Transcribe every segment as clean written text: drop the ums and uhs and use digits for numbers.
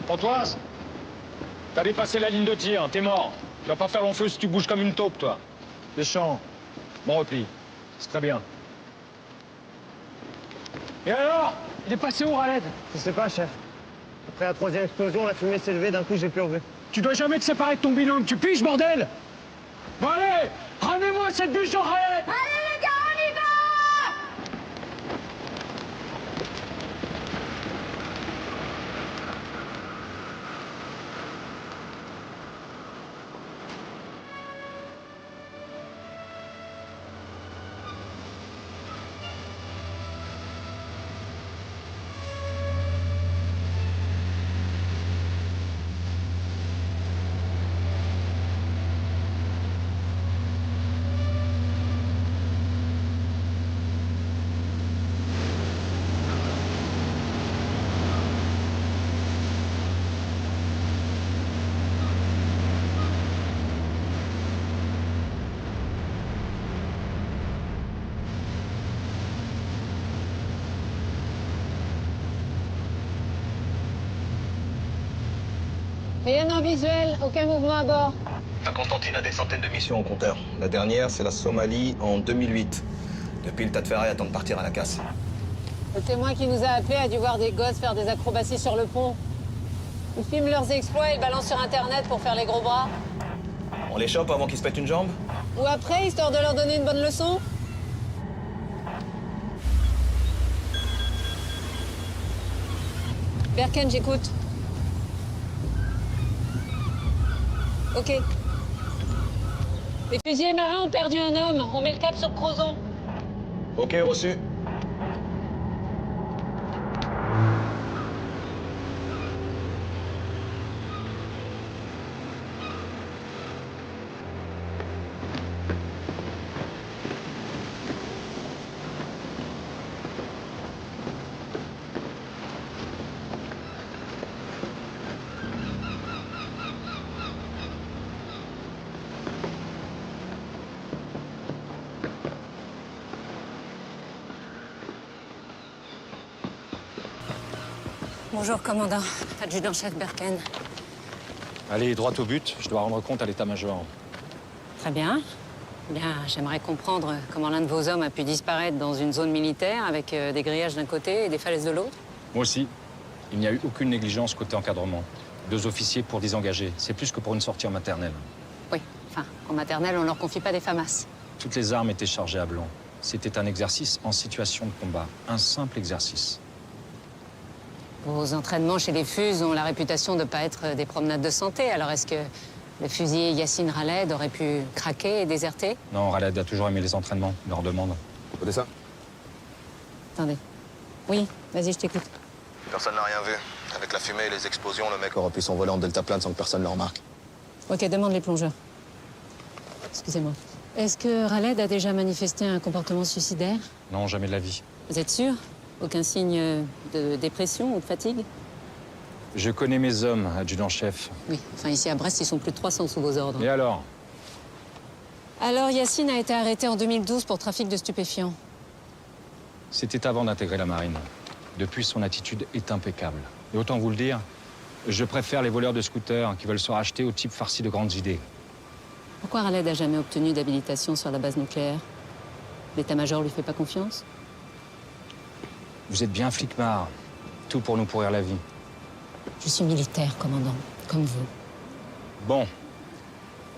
Pontoise, t'as dépassé la ligne de tir, t'es mort. Tu vas pas faire long feu si tu bouges comme une taupe, toi. Deschamps, bon repli. C'est très bien. Et alors? Il est passé où, Raled? Je sais pas, chef. Après la troisième explosion, la fumée s'est levée, d'un coup, j'ai plus revu. Tu dois jamais te séparer de ton binôme, tu piges, bordel! Bon, allez! Ramenez-moi cette bûche au Raled! Allez les gars, on y va! Rien en visuel, aucun mouvement à bord. La Constantine a des centaines de missions au compteur. La dernière, c'est la Somalie en 2008. Depuis, le tas de ferraille attend de partir à la casse. Le témoin qui nous a appelés a dû voir des gosses faire des acrobaties sur le pont. Ils filment leurs exploits et le balancent sur Internet pour faire les gros bras. On les chope avant qu'ils se pètent une jambe? Ou après, histoire de leur donner une bonne leçon. Berken, j'écoute. Ok. Les fusiliers marins ont perdu un homme. On met le cap sur Crozon. Ok, reçu. Bonjour, commandant. Adjudant-chef Berken. Allez, droit au but, je dois rendre compte à l'état-major. Très bien. Bien, j'aimerais comprendre comment l'un de vos hommes a pu disparaître dans une zone militaire avec des grillages d'un côté et des falaises de l'autre. Moi aussi, il n'y a eu aucune négligence côté encadrement. 2 officiers pour désengager, c'est plus que pour une sortie en maternelle. Oui, enfin, en maternelle, on leur confie pas des FAMAS. Toutes les armes étaient chargées à blanc. C'était un exercice en situation de combat, un simple exercice. Vos entraînements chez les FUS ont la réputation de ne pas être des promenades de santé. Alors est-ce que le fusilier Yassine Raled aurait pu craquer et déserter? Non, Raled a toujours aimé les entraînements, leur demande. Écoutez ça. Attendez. Oui, vas-y, je t'écoute. Personne n'a rien vu. Avec la fumée et les explosions, le mec aurait pu s'envoler en deltaplane sans que personne le remarque. Ok, demande les plongeurs. Excusez-moi. Est-ce que Raled a déjà manifesté un comportement suicidaire? Non, jamais de la vie. Vous êtes sûr? Aucun signe de dépression ou de fatigue? Je connais mes hommes, adjudant-chef. Oui, enfin ici à Brest, ils sont plus de 300 sous vos ordres. Et alors? Alors Yassine a été arrêté en 2012 pour trafic de stupéfiants. C'était avant d'intégrer la marine. Depuis, son attitude est impeccable. Et autant vous le dire, je préfère les voleurs de scooters qui veulent se racheter aux types farcis de grandes idées. Pourquoi Raled n'a jamais obtenu d'habilitation sur la base nucléaire? L'état-major lui fait pas confiance? Vous êtes bien flicmard. Tout pour nous pourrir la vie. Je suis militaire, commandant, comme vous. Bon.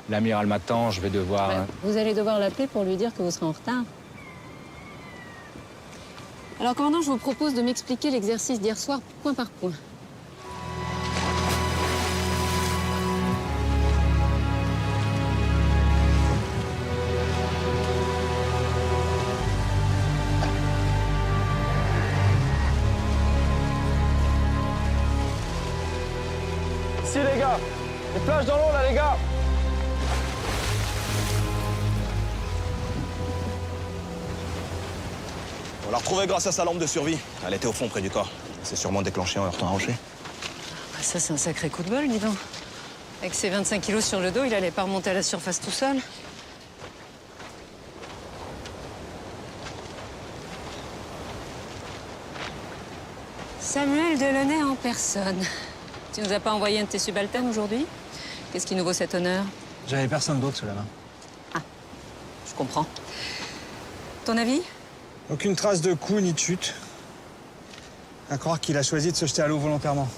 L'amiral m'attend, je vais devoir... Vous allez devoir l'appeler pour lui dire que vous serez en retard. Alors, commandant, je vous propose de m'expliquer l'exercice d'hier soir point par point. Ici, les gars. Les plages dans l'eau, là, les gars. On l'a retrouvée grâce à sa lampe de survie. Elle était au fond, près du corps. C'est sûrement déclenché en heurtant un rocher. Ah, ça, c'est un sacré coup de bol, dis donc. Avec ses 25 kilos sur le dos, il allait pas remonter à la surface tout seul. Samuel Delaunay en personne. Tu nous as pas envoyé un de tes subalternes aujourd'hui? Qu'est-ce qui nous vaut cet honneur? J'avais personne d'autre sous la main. Je comprends. Ton avis? Aucune trace de coup ni de chute. À croire qu'il a choisi de se jeter à l'eau volontairement.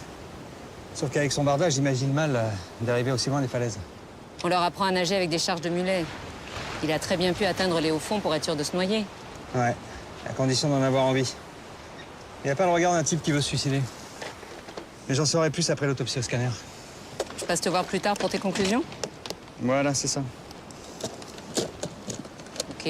Sauf qu'avec son bardage, j'imagine mal d'arriver aussi loin des falaises. On leur apprend à nager avec des charges de mulets. Il a très bien pu atteindre les hauts fonds pour être sûr de se noyer. Ouais, à condition d'en avoir envie. Il n'y a pas le regard d'un type qui veut se suicider. Mais j'en saurai plus après l'autopsie au scanner. Je passe te voir plus tard pour tes conclusions? Voilà, c'est ça. Ok.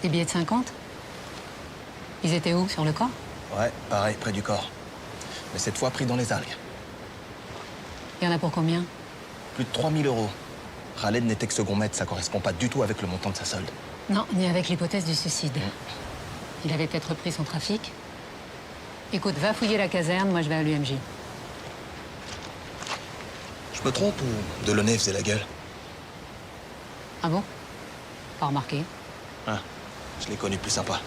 Des billets de 50? Ils étaient où, sur le corps? Ouais, pareil, près du corps. Mais cette fois pris dans les algues. Il y en a pour combien? Plus de 3 000 €. Khaled n'était que second maître, ça correspond pas du tout avec le montant de sa solde. Non, ni avec l'hypothèse du suicide. Il avait peut-être repris son trafic. Écoute, va fouiller la caserne, moi je vais à l'UMJ. Je me trompe ou Delaunay faisait la gueule? Ah bon? Pas remarqué. Ah, je l'ai connu plus sympa.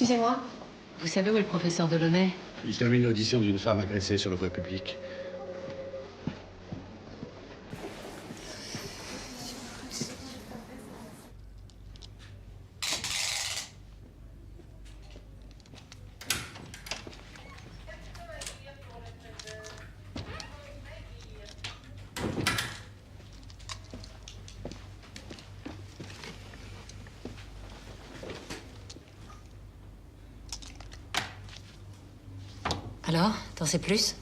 Excusez-moi. Vous savez où est le professeur Delaunay? Il termine l'audition d'une femme agressée sur le voie publique. Alors, t'en sais plus?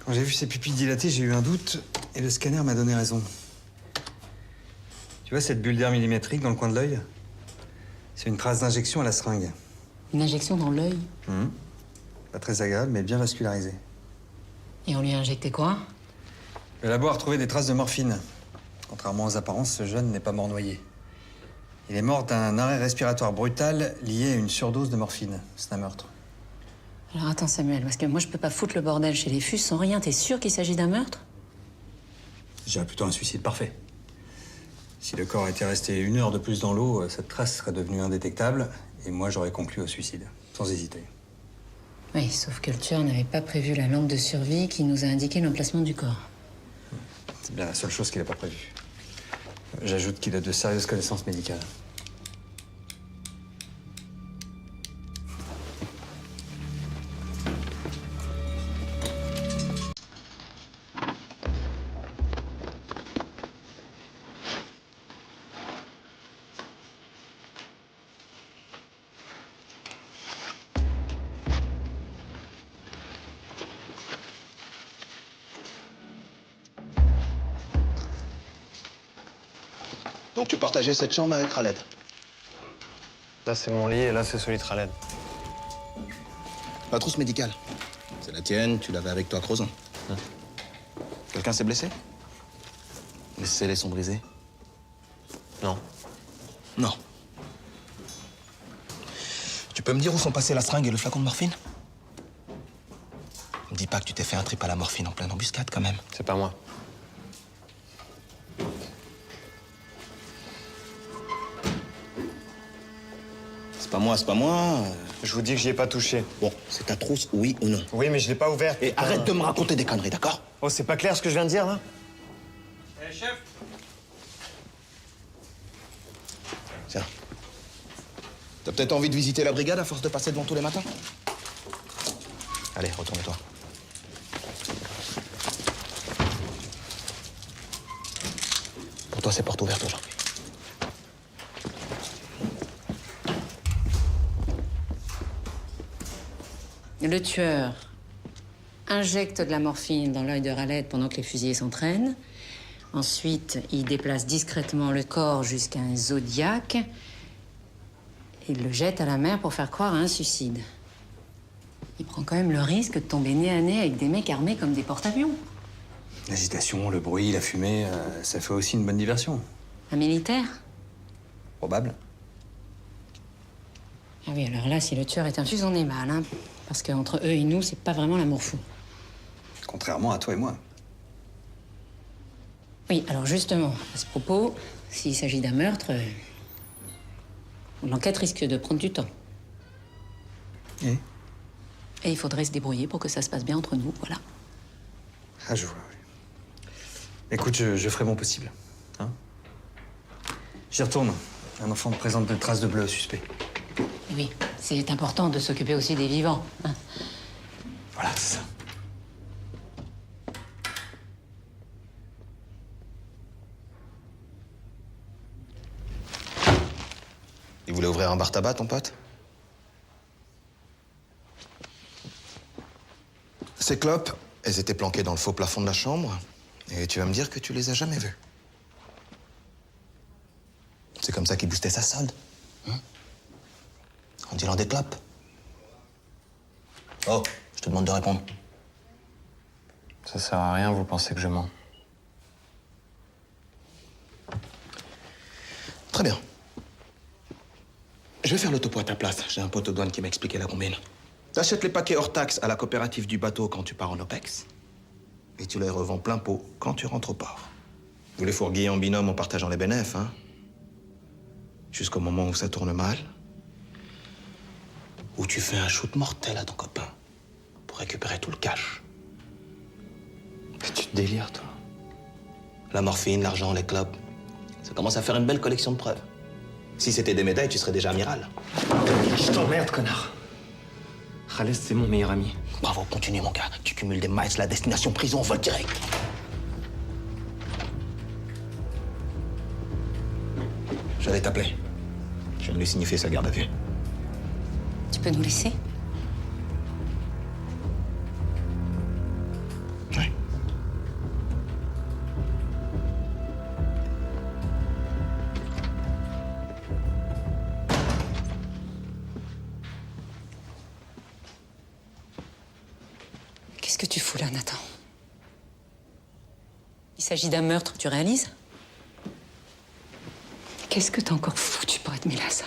Quand j'ai vu ses pupilles dilatées, j'ai eu un doute et le scanner m'a donné raison. Tu vois cette bulle d'air millimétrique dans le coin de l'œil? C'est une trace d'injection à la seringue. Une injection dans l'œil? Pas très agréable, mais bien vascularisée. Et on lui a injecté quoi? Le labo a retrouvé des traces de morphine. Contrairement aux apparences, ce jeune n'est pas mort noyé. Il est mort d'un arrêt respiratoire brutal lié à une surdose de morphine. C'est un meurtre. Alors attends Samuel, parce que moi je peux pas foutre le bordel chez les Fus sans rien. T'es sûr qu'il s'agit d'un meurtre? Je dirais plutôt un suicide parfait. Si le corps était resté 1 heure de plus dans l'eau, cette trace serait devenue indétectable et moi j'aurais conclu au suicide, sans hésiter. Oui, sauf que le tueur n'avait pas prévu la lampe de survie qui nous a indiqué l'emplacement du corps. C'est bien la seule chose qu'il n'a pas prévue. J'ajoute qu'il a de sérieuses connaissances médicales. Donc tu partageais cette chambre avec Khaled? Là, c'est mon lit et là, c'est celui de Khaled. La trousse médicale. C'est la tienne, tu l'avais avec toi à Crozon. Quelqu'un s'est blessé? Les scellés sont brisés? Non. Non. Tu peux me dire où sont passés la seringue et le flacon de morphine? Me dis pas que tu t'es fait un trip à la morphine en pleine embuscade, quand même. C'est pas moi. C'est pas moi. Je vous dis que j'y ai pas touché. Bon, c'est ta trousse, oui ou non? Oui, mais je l'ai pas ouverte. Et arrête de me raconter des conneries, d'accord? Oh, c'est pas clair ce que je viens de dire, là? Chef! Tiens. T'as peut-être envie de visiter la brigade à force de passer devant tous les matins? Allez, retourne-toi. Pour toi. toi, c'est porte ouverte aujourd'hui. Le tueur injecte de la morphine dans l'œil de Raled pendant que les fusillés s'entraînent. Ensuite, il déplace discrètement le corps jusqu'à un zodiaque. Il le jette à la mer pour faire croire à un suicide. Il prend quand même le risque de tomber nez à nez avec des mecs armés comme des porte-avions. L'agitation, le bruit, la fumée, ça fait aussi une bonne diversion. Un militaire? Probable. Ah oui, alors là, si le tueur est un fusil, on est mal, hein. Parce qu'entre eux et nous, c'est pas vraiment l'amour fou. Contrairement à toi et moi. Oui, alors justement, à ce propos, s'il s'agit d'un meurtre, l'enquête risque de prendre du temps. Et il faudrait se débrouiller pour que ça se passe bien entre nous, voilà. Ah, je vois, oui. Écoute, je ferai mon possible. Hein? J'y retourne. Un enfant me présente des traces de bleu suspect. Oui, c'est important de s'occuper aussi des vivants, hein. Voilà, c'est ça. Il voulait ouvrir un bar tabac, ton pote? Ces clopes, elles étaient planquées dans le faux plafond de la chambre. Et tu vas me dire que tu les as jamais vues. C'est comme ça qu'il boostait sa solde. Hein? En dealant des clopes. Oh, je te demande de répondre. Ça sert à rien, vous pensez que je mens. Très bien. Je vais faire le topo à ta place. J'ai un pote aux douanes qui m'a expliqué la combine. T'achètes les paquets hors taxe à la coopérative du bateau quand tu pars en OPEX. Et tu les revends plein pot quand tu rentres au port. Vous les fourguez en binôme en partageant les bénéfices, hein. Jusqu'au moment où ça tourne mal. Où tu fais un shoot mortel à ton copain pour récupérer tout le cash. Mais tu te délires, toi. La morphine, l'argent, les clubs. Ça commence à faire une belle collection de preuves. Si c'était des médailles, tu serais déjà amiral. Je t'emmerde, connard. Khaled, c'est mon meilleur ami. Bravo, continue, mon gars. Tu cumules des miles, la destination prison, vol direct. J'allais t'appeler. Je viens de lui signifier sa garde à vue. Tu peux nous laisser? Oui. Qu'est-ce que tu fous là, Nathan? Il s'agit d'un meurtre, tu réalises? Qu'est-ce que t'as encore foutu pour être mêlé à ça?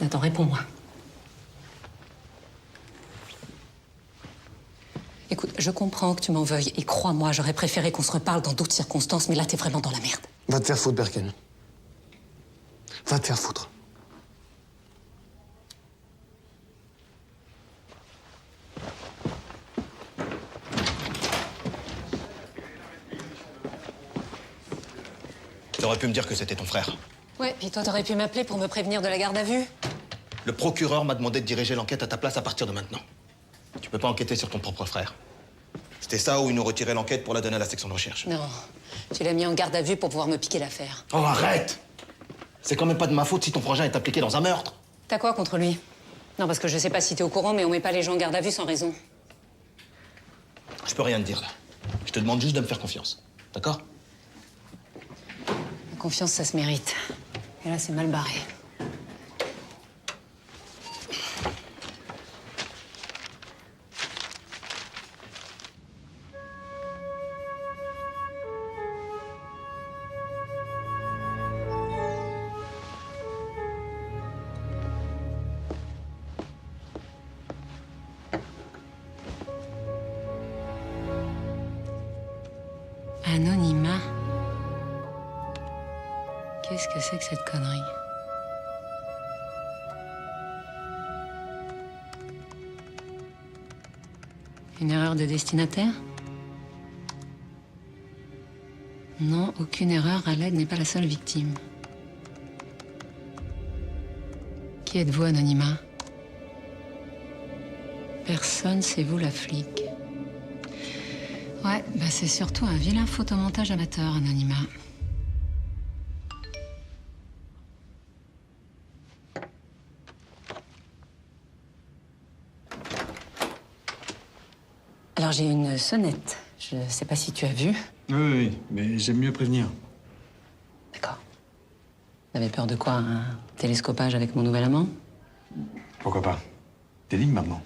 Nathan, réponds-moi. Écoute, je comprends que tu m'en veuilles, et crois-moi, j'aurais préféré qu'on se reparle dans d'autres circonstances, mais là, t'es vraiment dans la merde. Va te faire foutre, Berken. Va te faire foutre. T'aurais pu me dire que c'était ton frère. Ouais, puis toi, t'aurais pu m'appeler pour me prévenir de la garde à vue. Le procureur m'a demandé de diriger l'enquête à ta place à partir de maintenant. Tu peux pas enquêter sur ton propre frère. C'était ça ou ils nous retiraient l'enquête pour la donner à la section de recherche. Non, tu l'as mis en garde à vue pour pouvoir me piquer l'affaire. Oh, arrête! C'est quand même pas de ma faute si ton frangin est impliqué dans un meurtre. T'as quoi contre lui? Non, parce que je sais pas si t'es au courant, mais on met pas les gens en garde à vue sans raison. Je peux rien te dire là. Je te demande juste de me faire confiance. D'accord? La confiance, ça se mérite. Et là, c'est mal barré. Anonymat. Qu'est-ce que c'est que cette connerie? Une erreur de destinataire? Non, aucune erreur. Khaled n'est pas la seule victime. Qui êtes-vous, Anonymat? Personne, c'est vous la flic. Ouais, bah c'est surtout un vilain photomontage amateur, Anonymat. Alors j'ai une sonnette. Je sais pas si tu as vu. Oui, mais j'aime mieux prévenir. D'accord. T'avais peur de quoi? Un télescopage avec mon nouvel amant? Pourquoi pas? T'es libre maintenant.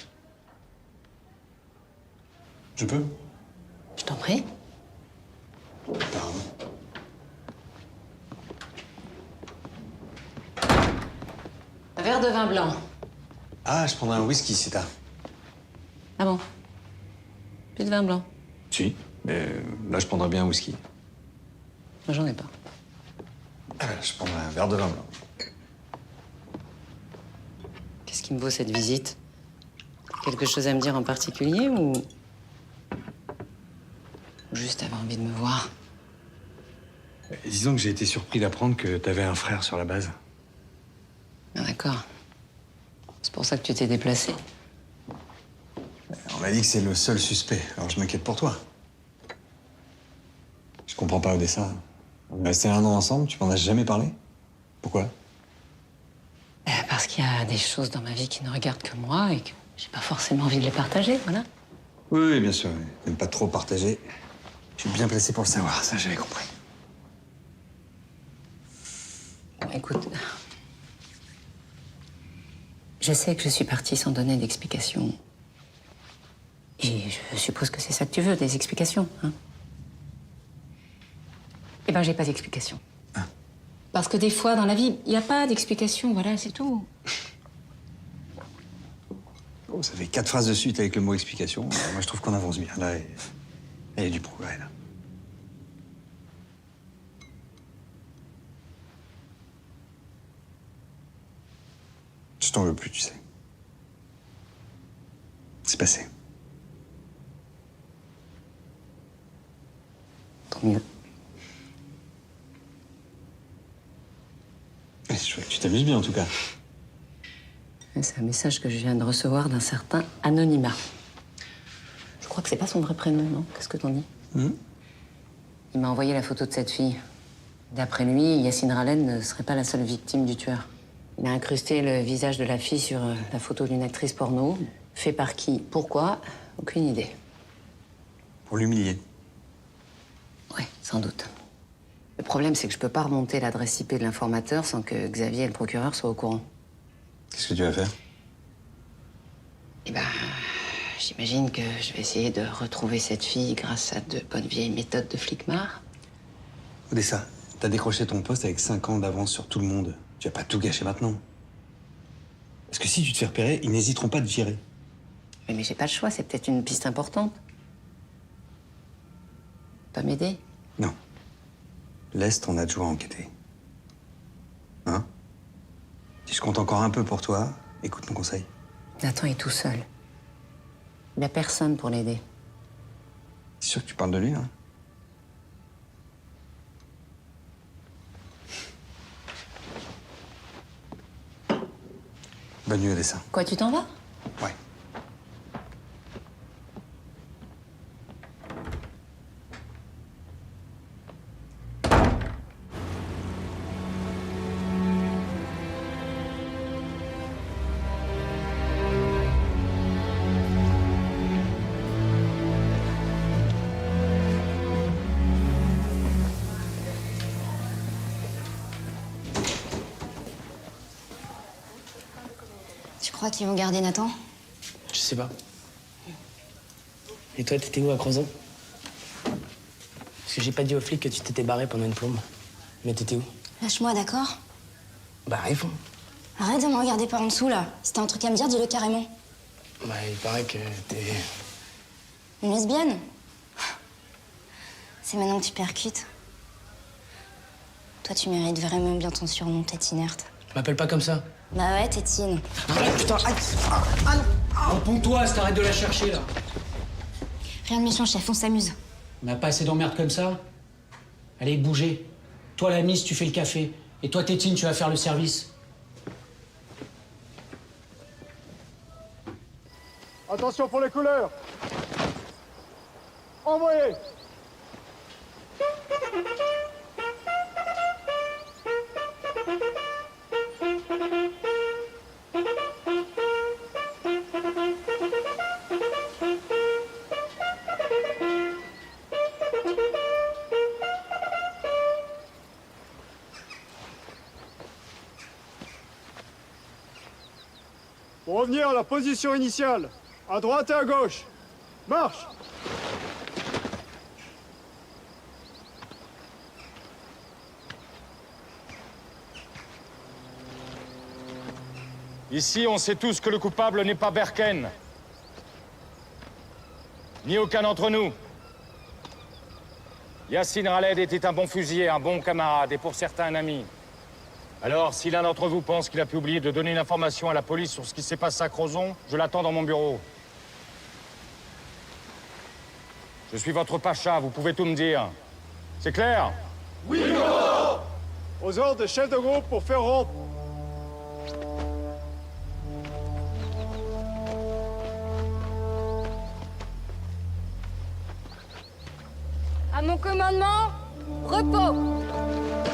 Je peux? Je t'en prie. Pardon. Un verre de vin blanc. Ah, je prendrai un whisky si t'as. Ah bon? Plus de vin blanc? Si, mais là je prendrais bien un whisky. Moi j'en ai pas. Je prendrais un verre de vin blanc. Qu'est-ce qui me vaut cette visite? Quelque chose à me dire en particulier ou juste avoir envie de me voir? Disons que j'ai été surpris d'apprendre que t'avais un frère sur la base. Ah, d'accord. C'est pour ça que tu t'es déplacé. On m'a dit que c'est le seul suspect, alors je m'inquiète pour toi. Je comprends pas, Odessa. On est resté 1 an ensemble, tu m'en as jamais parlé? Pourquoi? Parce qu'il y a des choses dans ma vie qui ne regardent que moi et que j'ai pas forcément envie de les partager, voilà. Oui, bien sûr. T'aimes pas trop partager. Je suis bien placé pour le savoir, ça j'avais compris. Écoute, je sais que je suis partie sans donner d'explication. Et je suppose que c'est ça que tu veux, des explications, hein? Eh ben, j'ai pas d'explication. Ah. Parce que des fois, dans la vie, il n'y a pas d'explication, voilà, c'est tout. Oh, ça fait 4 phrases de suite avec le mot explication. Moi, je trouve qu'on avance bien. Là, il y a du progrès, là. Je t'en veux plus, tu sais. C'est passé. Tant mieux. C'est chouette. Tu t'amuses bien, en tout cas. C'est un message que je viens de recevoir d'un certain Anonymat. Je crois que c'est pas son vrai prénom, non? Qu'est-ce que t'en dis? Il m'a envoyé la photo de cette fille. D'après lui, Yacine Ralen ne serait pas la seule victime du tueur. Il a incrusté le visage de la fille sur la photo d'une actrice porno. Fait par qui? Pourquoi? Aucune idée. Pour l'humilier. Ouais, sans doute. Le problème, c'est que je peux pas remonter l'adresse IP de l'informateur sans que Xavier et le procureur soient au courant. Qu'est-ce que tu vas faire? Eh ben, j'imagine que je vais essayer de retrouver cette fille grâce à de bonnes vieilles méthodes de flicmar. Odessa, t'as décroché ton poste avec 5 ans d'avance sur tout le monde. Tu vas pas tout gâcher maintenant. Parce que si tu te fais repérer, ils n'hésiteront pas à te virer. Mais j'ai pas le choix, c'est peut-être une piste importante. Pas m'aider? Non. Laisse ton adjoint enquêter. Hein? Si je compte encore un peu pour toi, écoute mon conseil. Nathan est tout seul. Il n'y a personne pour l'aider. C'est sûr que tu parles de lui, hein? Bonne nuit, Odessa. Quoi, tu t'en vas? Ouais. Tu crois qu'ils vont garder Nathan? Je sais pas. Et toi, t'étais où à Crozon? Parce que j'ai pas dit aux flics que tu t'étais barré pendant une plombe. Mais t'étais où? Lâche-moi, d'accord? Bah, réponds. Arrête de me regarder par en dessous, là. Si t'as un truc à me dire, dis-le carrément. Bah, il paraît que t'es... Une lesbienne? C'est maintenant que tu percutes. Toi, tu mérites vraiment bien ton surnom, tête inerte. Je m'appelle pas comme ça. Bah ouais, tétine. Arrête, putain, arrête. Réponds-toi, t'arrêtes de la chercher, là. Rien de méchant, chef, on s'amuse. On n'a pas assez d'emmerdes comme ça. Allez, bougez. Toi, la Miss, tu fais le café. Et toi, Tétine, tu vas faire le service. Attention pour les couleurs. envoyez. Pour revenir à la position initiale, à droite et à gauche. Marche! Ici, on sait tous que le coupable n'est pas Berken. Ni aucun d'entre nous. Yacine Raled était un bon fusilier, un bon camarade, et pour certains, un ami. Alors, si l'un d'entre vous pense qu'il a pu oublier de donner une information à la police sur ce qui s'est passé à Crozon, je l'attends dans mon bureau. Je suis votre pacha, vous pouvez tout me dire. C'est clair? Oui, commandant! Aux ordres des chefs de groupe pour faire rompre. À mon commandement, repos.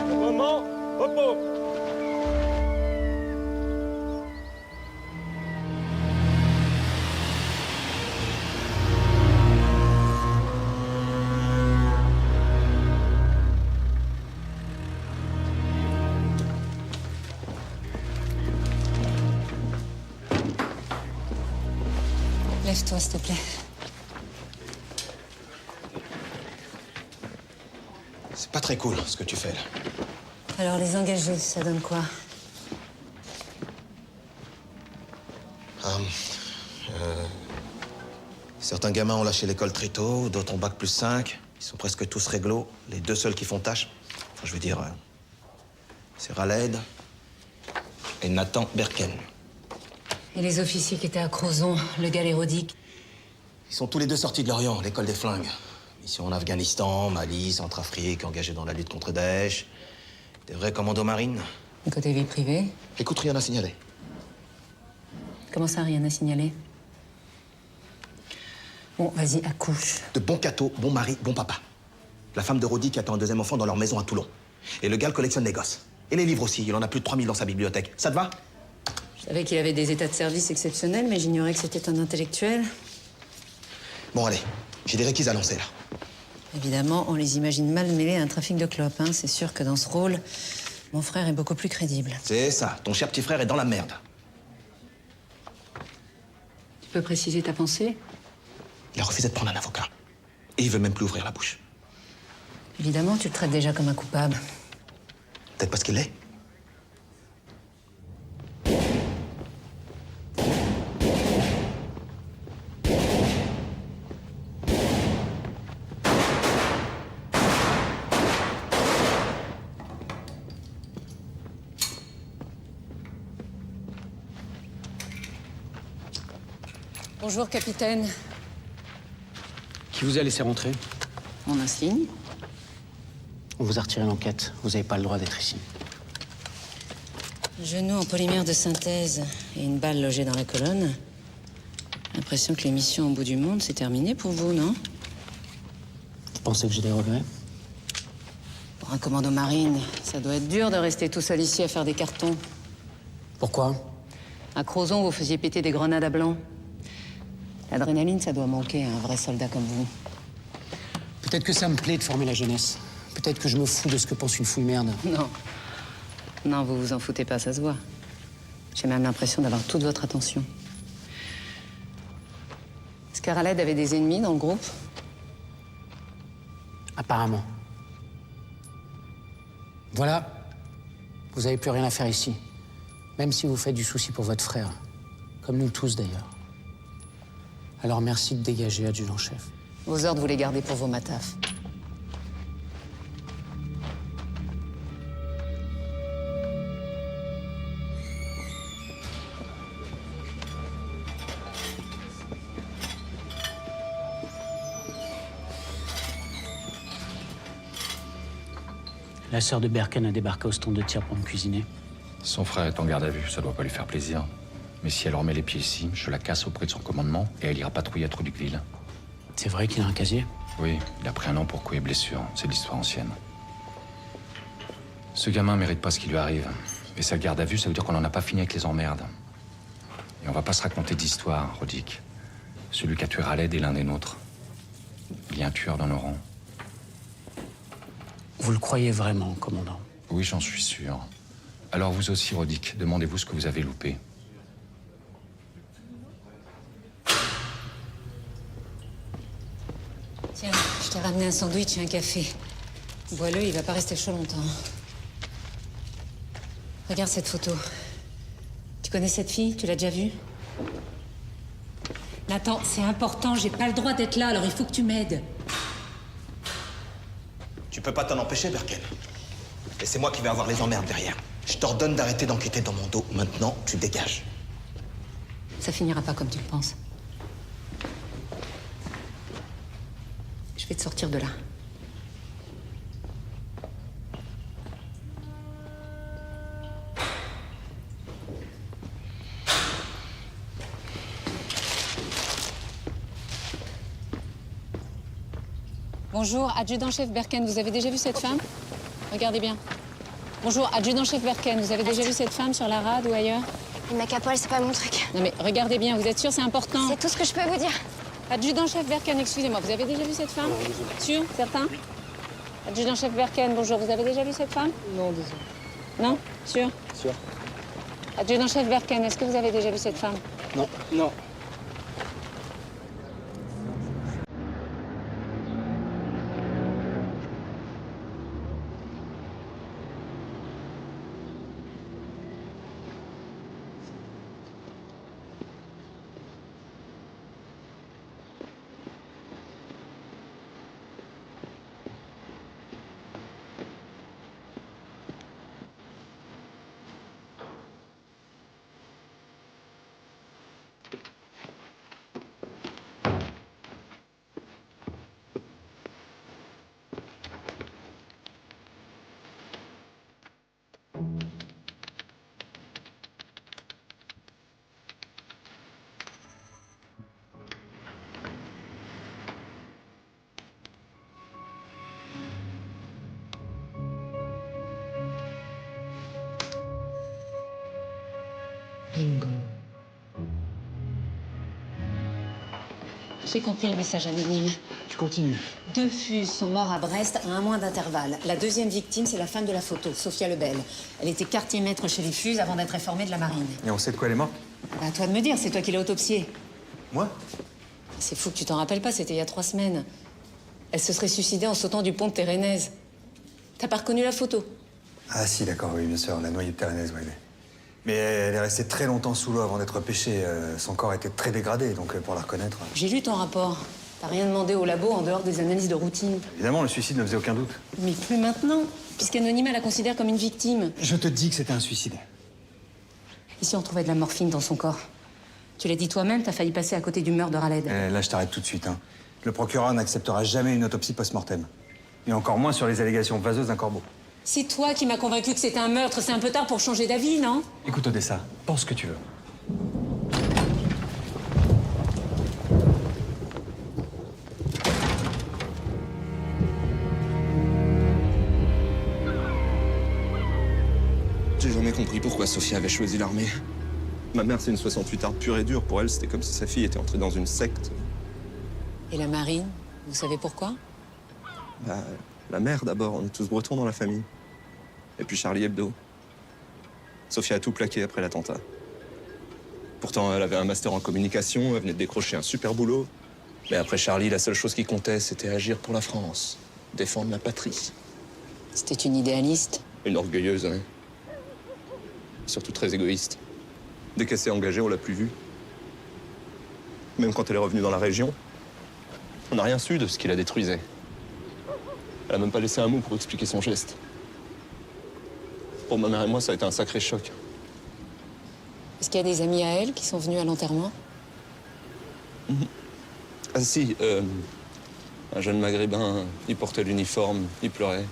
Commandement, repos. Lève-toi, s'il te plaît. C'est pas très cool, ce que tu fais, là. Alors, les engagés, ça donne quoi? Certains gamins ont lâché l'école très tôt, d'autres ont bac plus 5. Ils sont presque tous réglo. Les deux seuls qui font tâche, enfin, je veux dire, c'est Raled et Nathan Berken. Et les officiers qui étaient à Crozon, le gars l'érodique? Ils sont tous les deux sortis de l'Orient, l'école des flingues. Mission en Afghanistan, Mali, Centrafrique, engagés dans la lutte contre Daesh. Des vrais commandos marines. Et côté vie privée? Écoute, rien à signaler. Comment ça, rien à signaler? Bon, vas-y, accouche. De bons cathos, bon mari, bon papa. La femme de Rodic attend un deuxième enfant dans leur maison à Toulon. Et le gars le collectionne les gosses. Et les livres aussi, il en a plus de 3000 dans sa bibliothèque. Ça te va? Je savais qu'il avait des états de service exceptionnels, mais j'ignorais que c'était un intellectuel. Bon, allez, j'ai des réquis à lancer, là. Évidemment, on les imagine mal mêlés à un trafic de clopes. Hein. C'est sûr que dans ce rôle, mon frère est beaucoup plus crédible. C'est ça, ton cher petit frère est dans la merde. Tu peux préciser ta pensée? Il a refusé de prendre un avocat. Et il veut même plus ouvrir la bouche. Évidemment, tu le traites déjà comme un coupable. Peut-être parce qu'il l'est. Bonjour, capitaine. Qui vous a laissé rentrer? Mon insigne. On vous a retiré l'enquête. Vous n'avez pas le droit d'être ici. Genou en polymère de synthèse et une balle logée dans la colonne. L'impression que l'émission au bout du monde, c'est terminé pour vous, non? Vous pensez que j'ai des regrets? Pour un commando marine, ça doit être dur de rester tout seul ici à faire des cartons. Pourquoi? À Crozon, vous faisiez péter des grenades à blanc. L'adrénaline, ça doit manquer à un vrai soldat comme vous. Peut-être que ça me plaît de former la jeunesse. Peut-être que je me fous de ce que pense une fouille merde. Non. Non, vous vous en foutez pas, ça se voit. J'ai même l'impression d'avoir toute votre attention. Est-ce qu'Araled avait des ennemis dans le groupe? Apparemment. Voilà. Vous avez plus rien à faire ici. Même si vous faites du souci pour votre frère. Comme nous tous, d'ailleurs. Alors merci de dégager, adjudant-chef. Vos ordres, vous les gardez pour vos matafs. La sœur de Berken a débarqué au stand de tir pour me cuisiner. Son frère est en garde à vue, ça doit pas lui faire plaisir. Mais si elle remet les pieds ici, je la casse auprès de son commandement et elle ira patrouiller à Troducville. C'est vrai qu'il a un casier? Oui, il a pris un an pour coups et blessures. C'est de l'histoire ancienne. Ce gamin mérite pas ce qui lui arrive. Et sa garde à vue, ça veut dire qu'on n'en a pas fini avec les emmerdes. Et on va pas se raconter d'histoire, Rodic. Celui qui a tué Raled est l'un des nôtres. Il y a un tueur dans nos rangs. Vous le croyez vraiment, commandant? Oui, j'en suis sûr. Alors vous aussi, Rodic, demandez-vous ce que vous avez loupé. Tiens, je t'ai ramené un sandwich et un café. Bois-le, il va pas rester chaud longtemps. Regarde cette photo. Tu connais cette fille? Tu l'as déjà vue? Nathan, c'est important, j'ai pas le droit d'être là, alors il faut que tu m'aides. Tu peux pas t'en empêcher, Birken. Et c'est moi qui vais avoir les emmerdes derrière. Je t'ordonne d'arrêter d'enquêter dans mon dos. Maintenant, tu dégages. Ça finira pas comme tu le penses. Je vais te sortir de là. Bonjour, adjudant-chef Birken, vous avez déjà vu cette femme? Regardez bien. Bonjour, adjudant-chef Birken, vous avez déjà vu cette femme sur la rade ou ailleurs? Les mecs à poil, c'est pas mon truc. Non mais regardez bien, vous êtes sûr, c'est important? C'est tout ce que je peux vous dire. Adjudant-chef Birken, excusez-moi, vous avez déjà vu cette femme? Sûr? Certain? Adjudant-chef Birken, bonjour, vous avez déjà vu cette femme? Non, désolé. Non? Sûr? Sûr. Adjudant-chef Birken, est-ce que vous avez déjà vu cette femme? Non. Non. J'ai compris le message anonyme. Tu continues. 2 Fuses sont morts à Brest à 1 mois d'intervalle. La deuxième victime, c'est la femme de la photo, Sophia Lebel. Elle était quartier-maître chez les Fuses avant d'être réformée de la marine. Et on sait de quoi elle est morte? Bah, à toi de me dire, c'est toi qui l'as autopsiée. Moi? C'est fou que tu t'en rappelles pas, c'était il y a 3 semaines. Elle se serait suicidée en sautant du pont de Térénèse. T'as pas reconnu la photo? Ah si, d'accord, oui, bien sûr, la noyée de Térénèse, oui. Mais elle est restée très longtemps sous l'eau avant d'être pêchée. Son corps était très dégradé, donc pour la reconnaître... J'ai lu ton rapport. T'as rien demandé au labo en dehors des analyses de routine. Évidemment, le suicide ne faisait aucun doute. Mais plus maintenant, puisqu'Anonyme la considère comme une victime. Je te dis que c'était un suicide. Et si on trouvait de la morphine dans son corps? Tu l'as dit toi-même, t'as failli passer à côté du meurtre de Raled. Là, je t'arrête tout de suite. Hein. Le procureur n'acceptera jamais une autopsie post-mortem. Et encore moins sur les allégations vaseuses d'un corbeau. C'est toi qui m'as convaincu que c'était un meurtre. C'est un peu tard pour changer d'avis, non? Écoute, Odessa, pense ce que tu veux. J'ai jamais compris pourquoi Sophia avait choisi l'armée. Ma mère, c'est une 68arde pure et dure. Pour elle, c'était comme si sa fille était entrée dans une secte. Et la marine? Vous savez pourquoi? Bah, la mère, d'abord. On est tous bretons dans la famille. Et puis Charlie Hebdo. Sophia a tout plaqué après l'attentat. Pourtant, elle avait un master en communication, elle venait de décrocher un super boulot. Mais après Charlie, la seule chose qui comptait, c'était agir pour la France. Défendre la patrie. C'était une idéaliste. Une orgueilleuse, hein. Surtout très égoïste. Dès qu'elle s'est engagée, on l'a plus vue. Même quand elle est revenue dans la région, on n'a rien su de ce qui la détruisait. Elle a même pas laissé un mot pour expliquer son geste. Pour ma mère et moi, ça a été un sacré choc. Est-ce qu'il y a des amis à elle qui sont venus à l'enterrement? Ah si, un jeune maghrébin, il portait l'uniforme, il pleurait.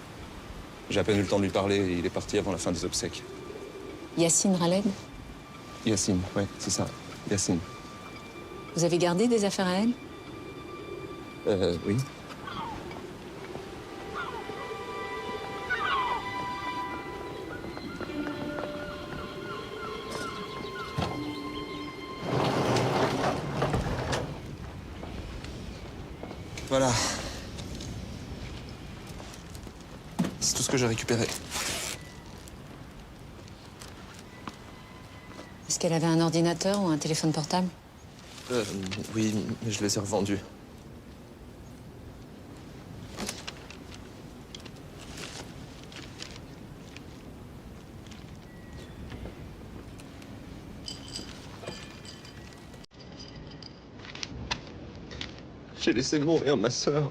J'ai à peine eu le temps de lui parler et il est parti avant la fin des obsèques. Yacine Raled? Yacine, ouais, c'est ça, Yacine. Vous avez gardé des affaires à elle? Oui. Voilà. C'est tout ce que j'ai récupéré. Est-ce qu'elle avait un ordinateur ou un téléphone portable? Oui, mais je les ai revendus. J'ai laissé mourir ma sœur.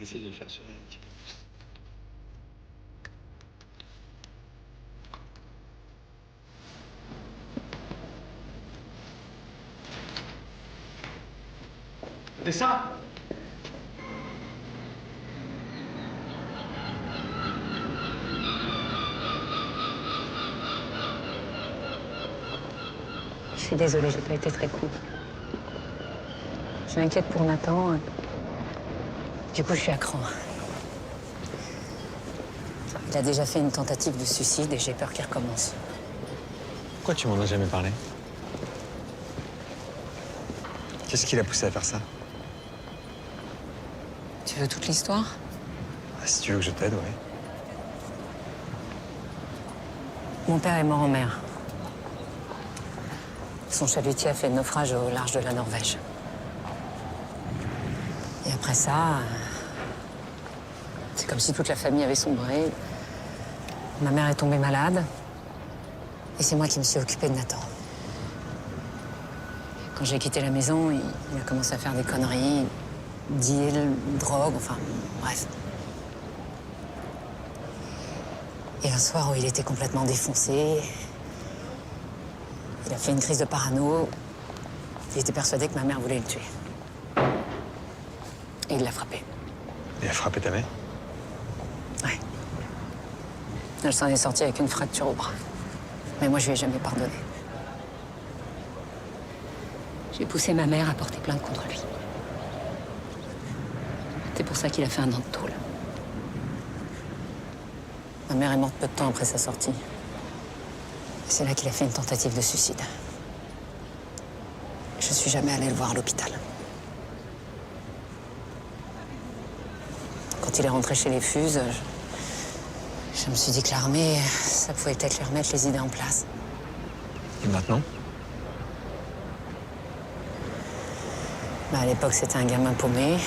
J'essaie de le faire sourire un petit peu. C'est ça? Je suis désolée, j'ai pas été très cool. Je m'inquiète pour Nathan. Du coup, je suis à cran. Il a déjà fait une tentative de suicide et j'ai peur qu'il recommence. Pourquoi tu m'en as jamais parlé? Qu'est-ce qui l'a poussé à faire ça? Tu veux toute l'histoire? Ah, si tu veux que je t'aide, oui. Mon père est mort en mer. Son chalutier a fait naufrage au large de la Norvège. Et après ça, c'est comme si toute la famille avait sombré. Ma mère est tombée malade. Et c'est moi qui me suis occupée de Nathan. Quand j'ai quitté la maison, il a commencé à faire des conneries. Deal, drogue, enfin, bref. Et un soir où il était complètement défoncé, il a fait une crise de parano. Il était persuadé que ma mère voulait le tuer. Et il l'a frappé. Il a frappé ta mère? Ouais. Elle s'en est sortie avec une fracture au bras. Mais moi, je lui ai jamais pardonné. J'ai poussé ma mère à porter plainte contre lui. C'est pour ça qu'il a fait un an de tôle. Ma mère est morte peu de temps après sa sortie. Et c'est là qu'il a fait une tentative de suicide. Je suis jamais allée le voir à l'hôpital. Quand il est rentré chez les Fuses, je me suis dit que l'armée, ça pouvait peut-être lui remettre les idées en place. Et maintenant? À l'époque, c'était un gamin paumé.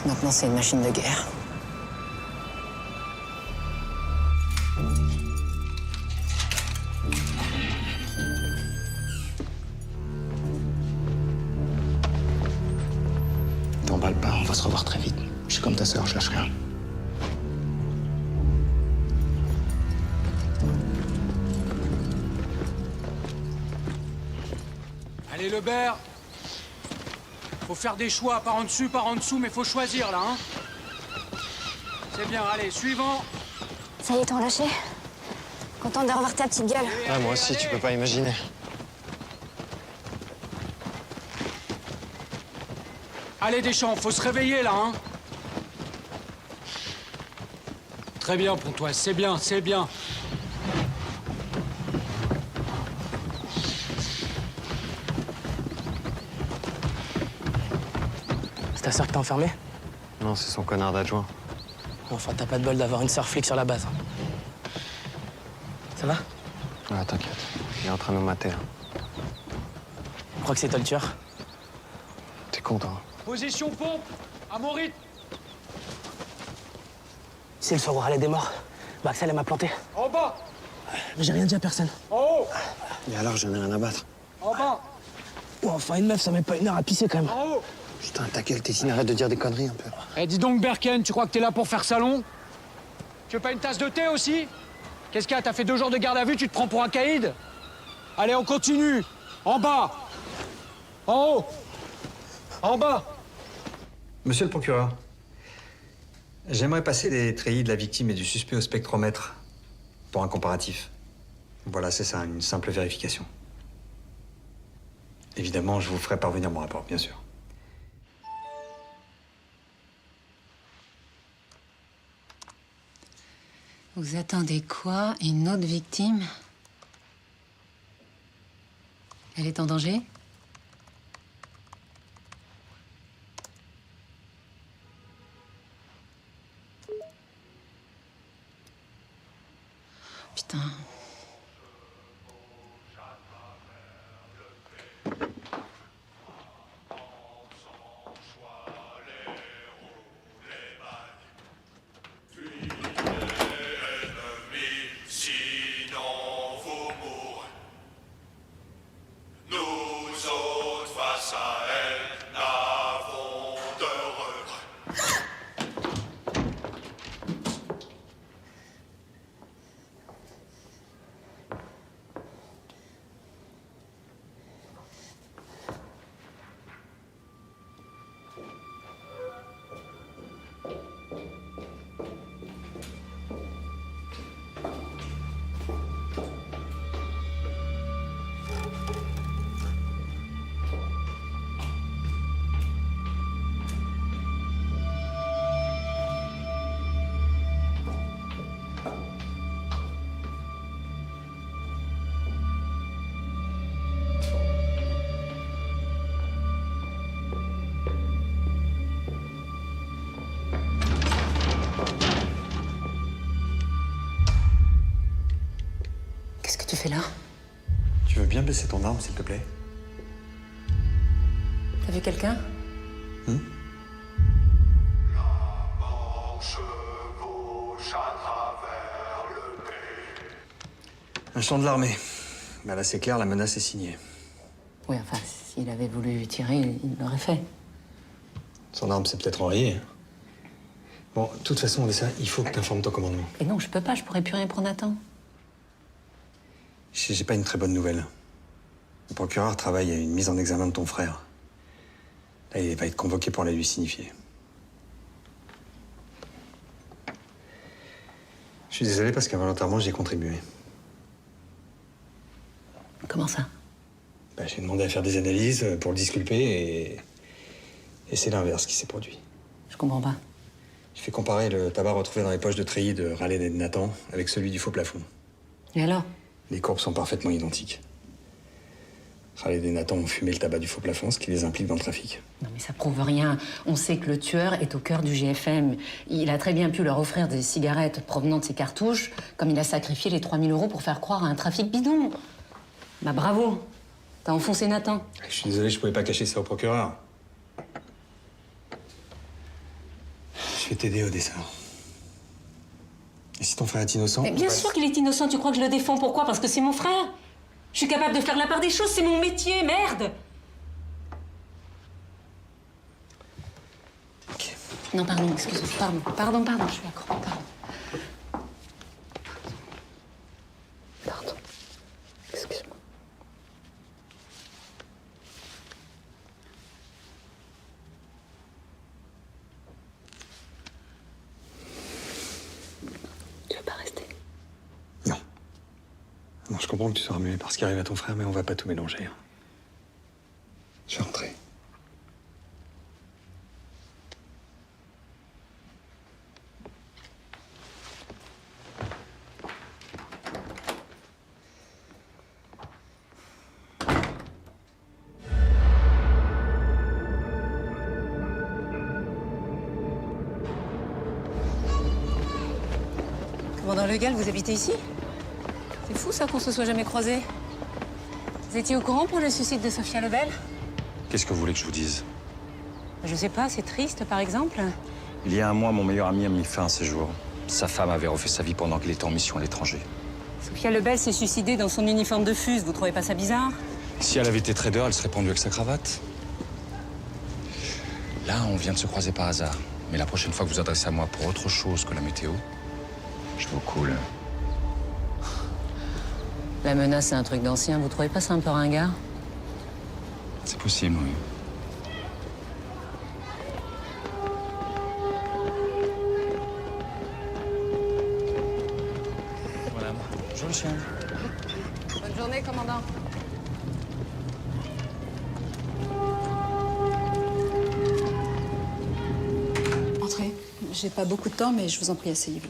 Maintenant, c'est une machine de guerre. T'emballe pas, on va se revoir très vite. Je suis comme ta sœur, je lâche rien. Allez, Lebert. Faut faire des choix, par en dessus, par en dessous, mais faut choisir, là, hein. C'est bien, allez, suivant. Ça y est, t'en lâché? Contente de revoir ta petite gueule. Ah, moi aussi, tu peux pas imaginer. Allez, Deschamps, faut se réveiller, là, hein. Très bien, Pontoise, c'est bien, c'est bien. C'est ta sœur qui t'a enfermé? Non, c'est son connard d'adjoint. Enfin, t'as pas de bol d'avoir une sœur flic sur la base. Ça va? Ah, t'inquiète. Il est en train de nous mater, là. Tu crois que c'est toi le tueur? T'es content? Position pompe, à mon rythme. Si le savoir allait des morts, bah Axel, elle m'a planté. En bas, Mais j'ai rien dit à personne. en haut, Et alors, j'en ai rien à battre. en bas, Oh, enfin, une meuf, ça met pas une heure à pisser quand même. en haut. Putain, ta gueule, Tétine, arrête de dire des conneries un peu. Eh, dis donc, Berken, tu crois que t'es là pour faire salon? Tu veux pas une tasse de thé aussi? Qu'est-ce qu'il y a? T'as fait 2 jours de garde à vue, tu te prends pour un caïd? Allez, on continue. En bas. En haut. En bas. Monsieur le procureur, j'aimerais passer les treillis de la victime et du suspect au spectromètre pour un comparatif. Voilà, c'est ça, une simple vérification. Évidemment, je vous ferai parvenir mon rapport, bien sûr. Vous attendez quoi? Une autre victime? Elle est en danger? Putain. Qu'est-ce que tu fais là? Tu veux bien baisser ton arme, s'il te plaît? T'as vu quelqu'un? Un champ de l'armée. Bah là, c'est clair, la menace est signée. Oui, enfin, s'il avait voulu tirer, il l'aurait fait. Son arme s'est peut-être enrayée. Bon, de toute façon, Odessa, il faut que tu informes ton commandement. Et non, je peux pas, je pourrais plus rien prendre à temps. J'ai pas une très bonne nouvelle. Le procureur travaille à une mise en examen de ton frère. Là, il va être convoqué pour la lui signifier. Je suis désolé parce qu'involontairement, j'y ai contribué. Comment ça? Bah, j'ai demandé à faire des analyses pour le disculper et c'est l'inverse qui s'est produit. Je comprends pas. J'ai fait comparer le tabac retrouvé dans les poches de treillis de Raled et de Nathan avec celui du faux plafond. Et alors? Les courbes sont parfaitement identiques. Khaled et Nathan ont fumé le tabac du faux plafond, ce qui les implique dans le trafic. Non mais ça prouve rien. On sait que le tueur est au cœur du GFM. Il a très bien pu leur offrir des cigarettes provenant de ses cartouches, comme il a sacrifié les 3000 € pour faire croire à un trafic bidon. Bah bravo. T'as enfoncé Nathan. Je suis désolé, je pouvais pas cacher ça au procureur. Je vais t'aider, Odessa. Et si ton frère est innocent... Mais bien sûr qu'il est innocent, tu crois que je le défends? Pourquoi? Parce que c'est mon frère. Je suis capable de faire la part des choses, c'est mon métier, merde. Ok. Non, pardon, excuse-moi, pardon, je suis accro, pardon. Pardon, excuse-moi. Tu veux pas rester? Non. Non, je comprends que tu sois remué par ce qui arrive à ton frère, mais on va pas tout mélanger. Hein. Je vais rentrer. Commandant Le Gall, vous habitez ici? C'est fou ça qu'on se soit jamais croisés. Vous étiez au courant pour le suicide de Sophia Lebel? Qu'est-ce que vous voulez que je vous dise? Je sais pas, c'est triste, par exemple. Il y a un mois, mon meilleur ami a mis fin à ses jours. Sa femme avait refait sa vie pendant qu'il était en mission à l'étranger. Sophia Lebel s'est suicidée dans son uniforme de FUS, vous trouvez pas ça bizarre? Si elle avait été trader, elle serait pendue avec sa cravate. Là, on vient de se croiser par hasard. Mais la prochaine fois que vous adressez à moi pour autre chose que la météo, je vous coule. La menace, c'est un truc d'ancien, vous trouvez pas ça un peu ringard? C'est possible, oui. Voilà. Bonjour, chien. Bonne journée, commandant. Entrez. J'ai pas beaucoup de temps, mais je vous en prie, asseyez-vous.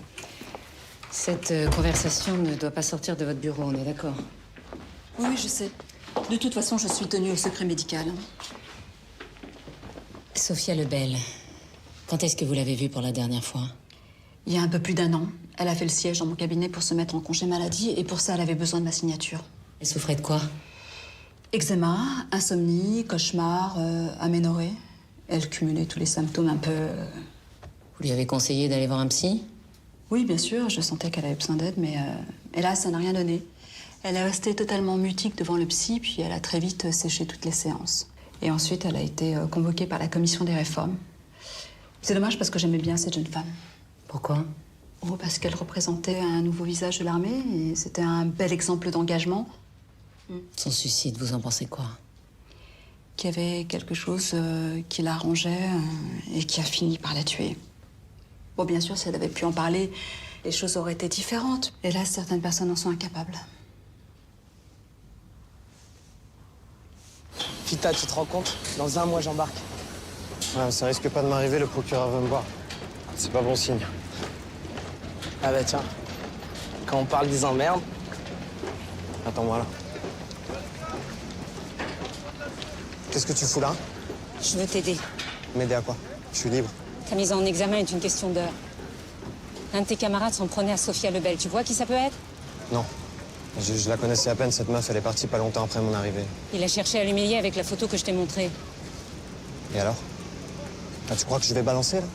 Cette conversation ne doit pas sortir de votre bureau, on est d'accord? Oui, je sais. De toute façon, je suis tenue au secret médical. Sophia Lebel, quand est-ce que vous l'avez vue pour la dernière fois? Il y a un peu plus d'1 an, elle a fait le siège dans mon cabinet pour se mettre en congé maladie, et pour ça, elle avait besoin de ma signature. Elle souffrait de quoi? Eczéma, insomnie, cauchemar, aménorrhée. Elle cumulait tous les symptômes un peu... Vous lui avez conseillé d'aller voir un psy? Oui, bien sûr, je sentais qu'elle avait besoin d'aide, mais hélas, ça n'a rien donné. Elle est restée totalement mutique devant le psy, puis elle a très vite séché toutes les séances. Et ensuite, elle a été convoquée par la commission des réformes. C'est dommage parce que j'aimais bien cette jeune femme. Pourquoi? Oh, parce qu'elle représentait un nouveau visage de l'armée et c'était un bel exemple d'engagement. Son suicide, vous en pensez quoi? Qu'il y avait quelque chose qui l'arrangeait et qui a fini par la tuer. Bon, bien sûr, si elle avait pu en parler, les choses auraient été différentes. Et là, certaines personnes en sont incapables. Kita, tu te rends compte? Dans 1 mois, j'embarque. Ouais, ça risque pas de m'arriver, le procureur veut me voir. C'est pas bon signe. Ah bah tiens, quand on parle des emmerdes... Attends, voilà. Qu'est-ce que tu fous là? Je veux t'aider. M'aider à quoi? Je suis libre. Ta mise en examen est une question d'heure. L'un de tes camarades s'en prenait à Sophia Lebel. Tu vois qui ça peut être? Non. Je la connaissais à peine, cette meuf. Elle est partie pas longtemps après mon arrivée. Il a cherché à l'humilier avec la photo que je t'ai montrée. Et alors? Ah, tu crois que je vais balancer, là?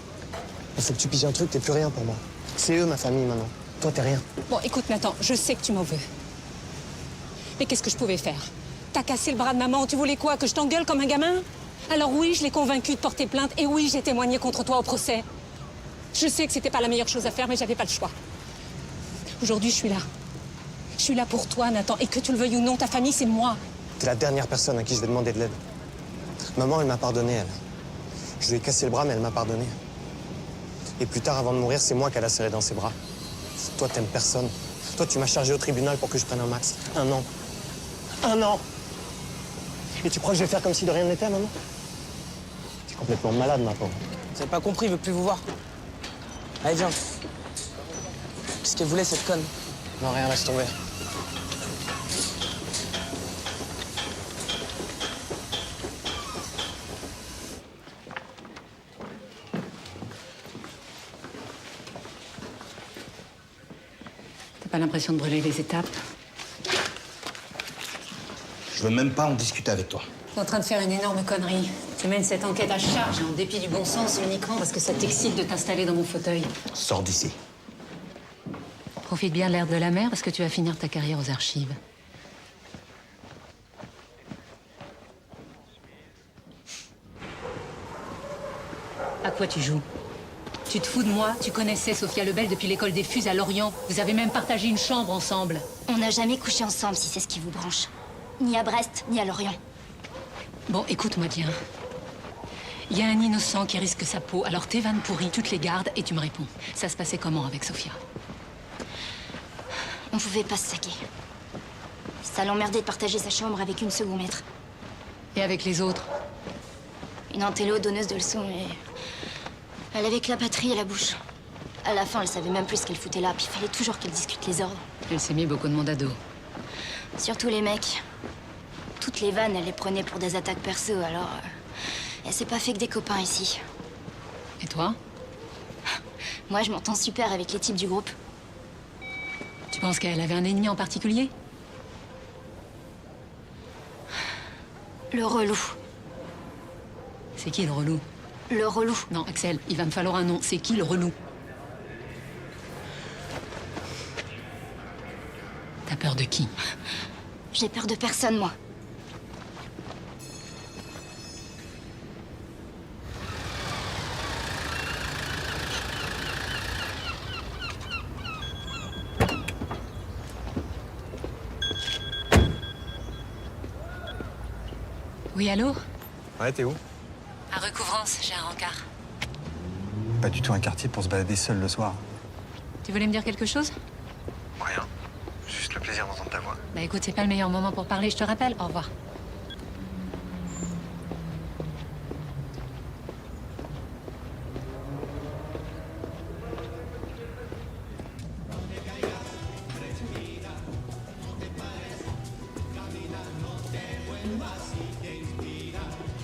Il faut que tu piges un truc, t'es plus rien pour moi. C'est eux, ma famille, maintenant. Toi, t'es rien. Bon, écoute, Nathan, je sais que tu m'en veux. Mais qu'est-ce que je pouvais faire? T'as cassé le bras de maman, tu voulais quoi? Que je t'engueule comme un gamin? Alors oui, je l'ai convaincu de porter plainte, et oui, j'ai témoigné contre toi au procès. Je sais que c'était pas la meilleure chose à faire, mais j'avais pas le choix. Aujourd'hui, je suis là. Je suis là pour toi, Nathan, et que tu le veuilles ou non, ta famille, c'est moi. T'es la dernière personne à qui je vais demander de l'aide. Maman, elle m'a pardonné, elle. Je lui ai cassé le bras, mais elle m'a pardonné. Et plus tard, avant de mourir, c'est moi qu'elle a serré dans ses bras. Toi, t'aimes personne. Toi, tu m'as chargé au tribunal pour que je prenne un max. 1 an. 1 an! Et tu crois que je vais faire comme si de rien n'était, maman? T'es complètement malade, ma pauvre. Vous avez pas compris, il veut plus vous voir. Allez, viens. Qu'est-ce qu'elle voulait, cette conne? Non, rien, laisse tomber. T'as pas l'impression de brûler les étapes? Je veux même pas en discuter avec toi. T'es en train de faire une énorme connerie. Tu mènes cette enquête à charge, en dépit du bon sens, uniquement parce que ça t'excite de t'installer dans mon fauteuil. Sors d'ici. Profite bien de l'air de la mer, parce que tu vas finir ta carrière aux archives. À quoi tu joues? Tu te fous de moi? Tu connaissais Sophia Lebel depuis l'école des FUS à Lorient. Vous avez même partagé une chambre ensemble. On n'a jamais couché ensemble, si c'est ce qui vous branche. Ni à Brest, ni à Lorient. Bon, écoute-moi bien. Il y a un innocent qui risque sa peau, alors tes vannes pourries, tu te les gardes et tu me réponds. Ça se passait comment avec Sophia? On pouvait pas se saquer. Ça l'emmerdait de partager sa chambre avec une second maître. Et avec les autres? Une antélo donneuse de leçons et... Elle avait que la patrie à la bouche. À la fin, elle savait même plus ce qu'elle foutait là, puis il fallait toujours qu'elle discute les ordres. Elle s'est mis beaucoup de monde à dos. Surtout les mecs. Toutes les vannes, elle les prenait pour des attaques perso, alors... elle s'est pas fait que des copains ici. Et toi? Moi, je m'entends super avec les types du groupe. Tu penses qu'elle avait un ennemi en particulier? Le relou. C'est qui le relou? Le relou. Non, Axel, il va me falloir un nom. C'est qui le relou? T'as peur de qui? J'ai peur de personne, moi. Oui, allô? Ouais, t'es où? À Recouvrance, j'ai un rencard. Pas du tout un quartier pour se balader seul le soir. Tu voulais me dire quelque chose? Rien. Juste le plaisir d'entendre ta voix. Bah écoute, c'est pas le meilleur moment pour parler, je te rappelle. Au revoir.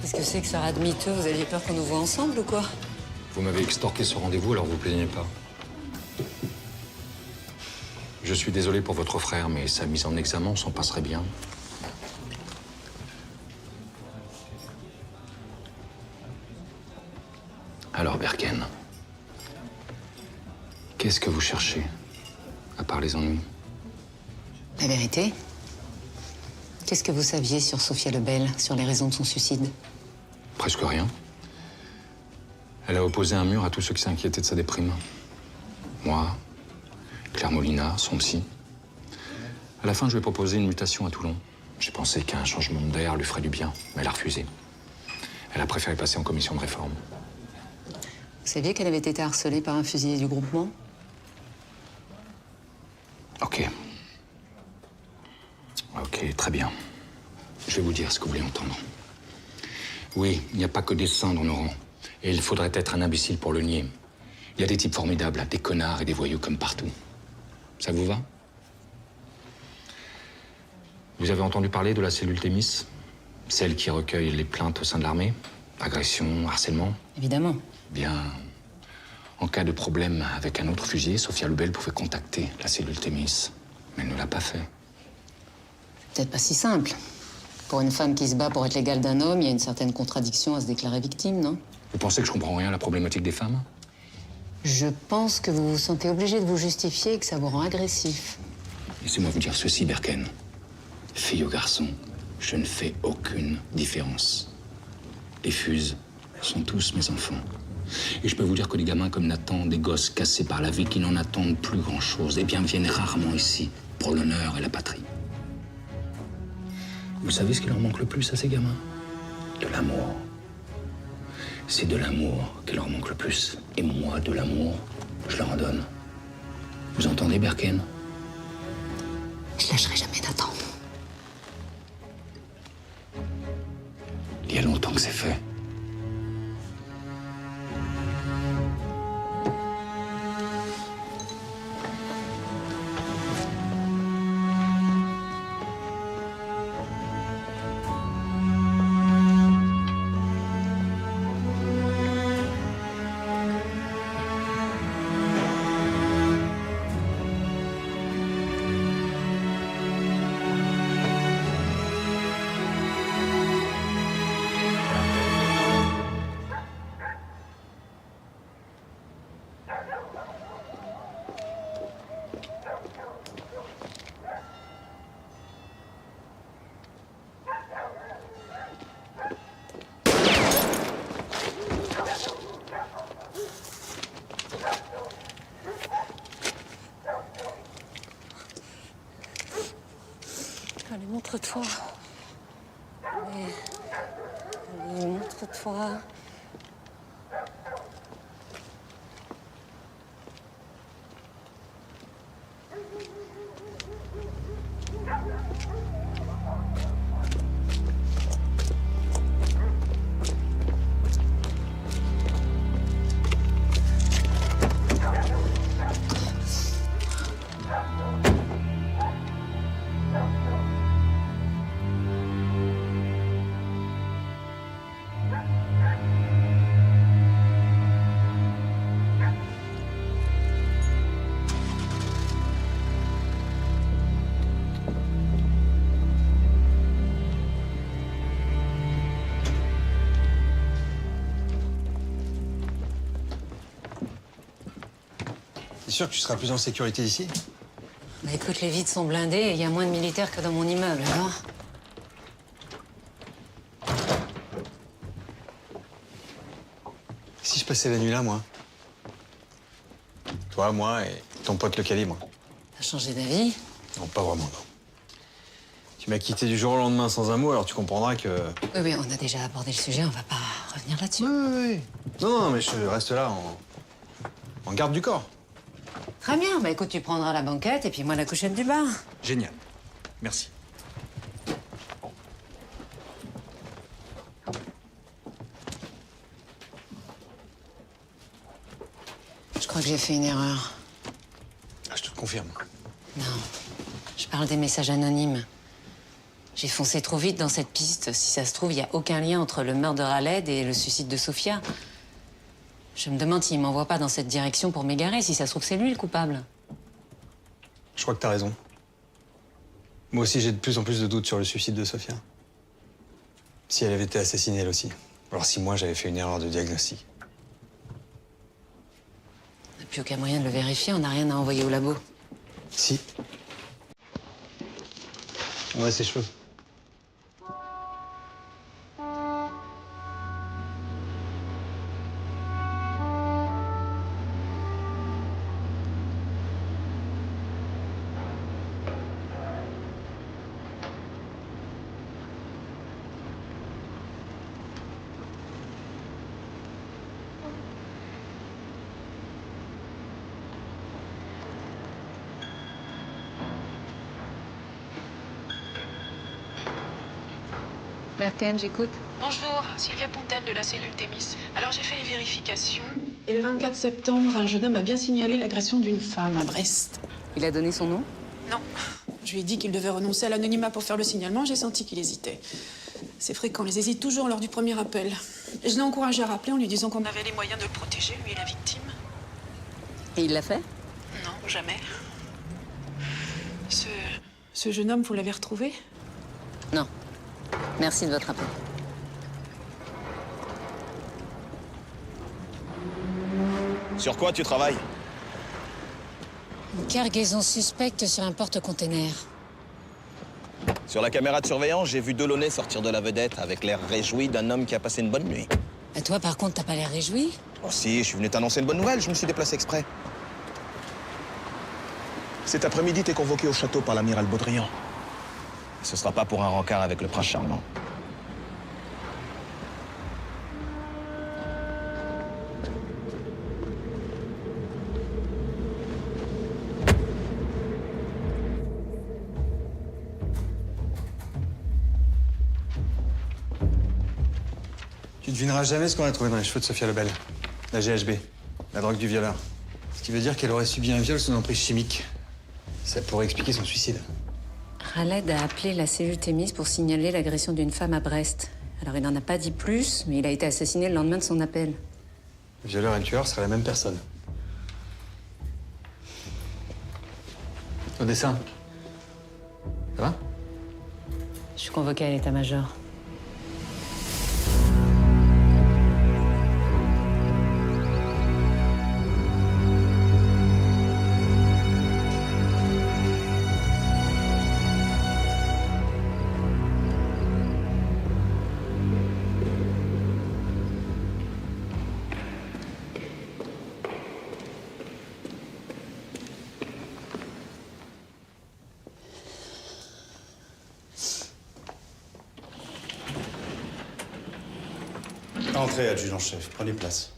Qu'est-ce que c'est que ça rate miteux? Vous aviez peur qu'on nous voit ensemble ou quoi? Vous m'avez extorqué ce rendez-vous, alors vous plaignez pas. Je suis désolé pour votre frère, mais sa mise en examen s'en passerait bien. Alors, Berken, qu'est-ce que vous cherchez, à part les ennuis? La vérité? Qu'est-ce que vous saviez sur Sophia Lebel, sur les raisons de son suicide? Presque rien. Elle a opposé un mur à tous ceux qui s'inquiétaient de sa déprime. Moi, Claire Molina, son psy. À la fin, je lui ai proposé une mutation à Toulon. J'ai pensé qu'un changement d'air lui ferait du bien, mais elle a refusé. Elle a préféré passer en commission de réforme. Vous saviez qu'elle avait été harcelée par un fusilier du groupement? Ok. Ok, très bien. Je vais vous dire ce que vous voulez entendre. Oui, il n'y a pas que des saints dans nos rangs. Et il faudrait être un imbécile pour le nier. Il y a des types formidables, des connards et des voyous comme partout. Ça vous va? Vous avez entendu parler de la cellule Thémis? Celle qui recueille les plaintes au sein de l'armée? Agression, harcèlement? Évidemment. Bien, en cas de problème avec un autre fusilier, Sophia Lebel pouvait contacter la cellule Thémis. Mais elle ne l'a pas fait. Peut-être pas si simple. Pour une femme qui se bat pour être l'égale d'un homme, il y a une certaine contradiction à se déclarer victime, non? Vous pensez que je comprends rien à la problématique des femmes? Je pense que vous vous sentez obligé de vous justifier et que ça vous rend agressif. Laissez-moi vous dire ceci, Berken. Fille ou garçon, je ne fais aucune différence. Les fuses sont tous mes enfants. Et je peux vous dire que les gamins comme Nathan, des gosses cassés par la vie qui n'en attendent plus grand-chose, eh bien viennent rarement ici pour l'honneur et la patrie. Vous savez ce qui leur manque le plus à ces gamins? De l'amour. C'est de l'amour qui leur manque le plus. Et moi, de l'amour, je leur en donne. Vous entendez, Berken? Je lâcherai jamais Nathan. Il y a longtemps que c'est fait. Allez, montre-toi. Allez, allez, montre-toi. T'es sûr que tu seras plus en sécurité ici? Bah écoute, les vides sont blindés et il y a moins de militaires que dans mon immeuble, alors. Si je passais la nuit là, moi? Toi, moi et ton pote le calibre. T'as changé d'avis? Non, pas vraiment, non. Tu m'as quitté du jour au lendemain sans un mot, alors tu comprendras que... Oui, oui, on a déjà abordé le sujet, on va pas revenir là-dessus. Oui. Non, mais je reste là en garde du corps. Très bien, bah écoute, tu prendras la banquette et puis moi la couchette du bar. Génial. Merci. Je crois que j'ai fait une erreur. Ah, je te le confirme. Non, je parle des messages anonymes. J'ai foncé trop vite dans cette piste. Si ça se trouve, il n'y a aucun lien entre le meurtre de Raled et le suicide de Sofia. Je me demande s'il m'envoie pas dans cette direction pour m'égarer. Si ça se trouve, c'est lui le coupable. Je crois que t'as raison. Moi aussi, j'ai de plus en plus de doutes sur le suicide de Sofia. Si elle avait été assassinée, elle aussi. Alors si moi, j'avais fait une erreur de diagnostic. On n'a plus aucun moyen de le vérifier. On n'a rien à envoyer au labo. Si. On a ses cheveux. Berken, j'écoute. Bonjour, Sylvia Pontel de la cellule Thémis. Alors j'ai fait les vérifications. Et le 24 septembre, un jeune homme a bien signalé l'agression d'une femme à Brest. Il a donné son nom? Non. Je lui ai dit qu'il devait renoncer à l'anonymat pour faire le signalement. J'ai senti qu'il hésitait. C'est fréquent, ils hésitent toujours lors du premier appel. Et je l'ai encouragé à rappeler en lui disant qu'on avait les moyens de le protéger, lui et la victime. Et il l'a fait? Non, jamais. Ce jeune homme, vous l'avez retrouvé? Non. Merci de votre appel. Sur quoi tu travailles? Une cargaison suspecte sur un porte-container. Sur la caméra de surveillance, j'ai vu Delaunay sortir de la vedette avec l'air réjoui d'un homme qui a passé une bonne nuit. Et toi, par contre, t'as pas l'air réjoui? Oh si, je suis venu t'annoncer une bonne nouvelle, je me suis déplacé exprès. Cet après-midi, t'es convoqué au château par l'amiral Baudrian. Ce sera pas pour un rencard avec le prince charmant. Tu devineras jamais ce qu'on a trouvé dans les cheveux de Sophia Lebel. La GHB, la drogue du violeur. Ce qui veut dire qu'elle aurait subi un viol sous emprise chimique. Ça pourrait expliquer son suicide. Raled a appelé la cellule Thémis pour signaler l'agression d'une femme à Brest. Alors il n'en a pas dit plus, mais il a été assassiné le lendemain de son appel. Le violeur et le tueur seraient la même personne. Au dessin. Ça va? Je suis convoquée à l'état-major. Entrez, adjudant-chef. Prenez place.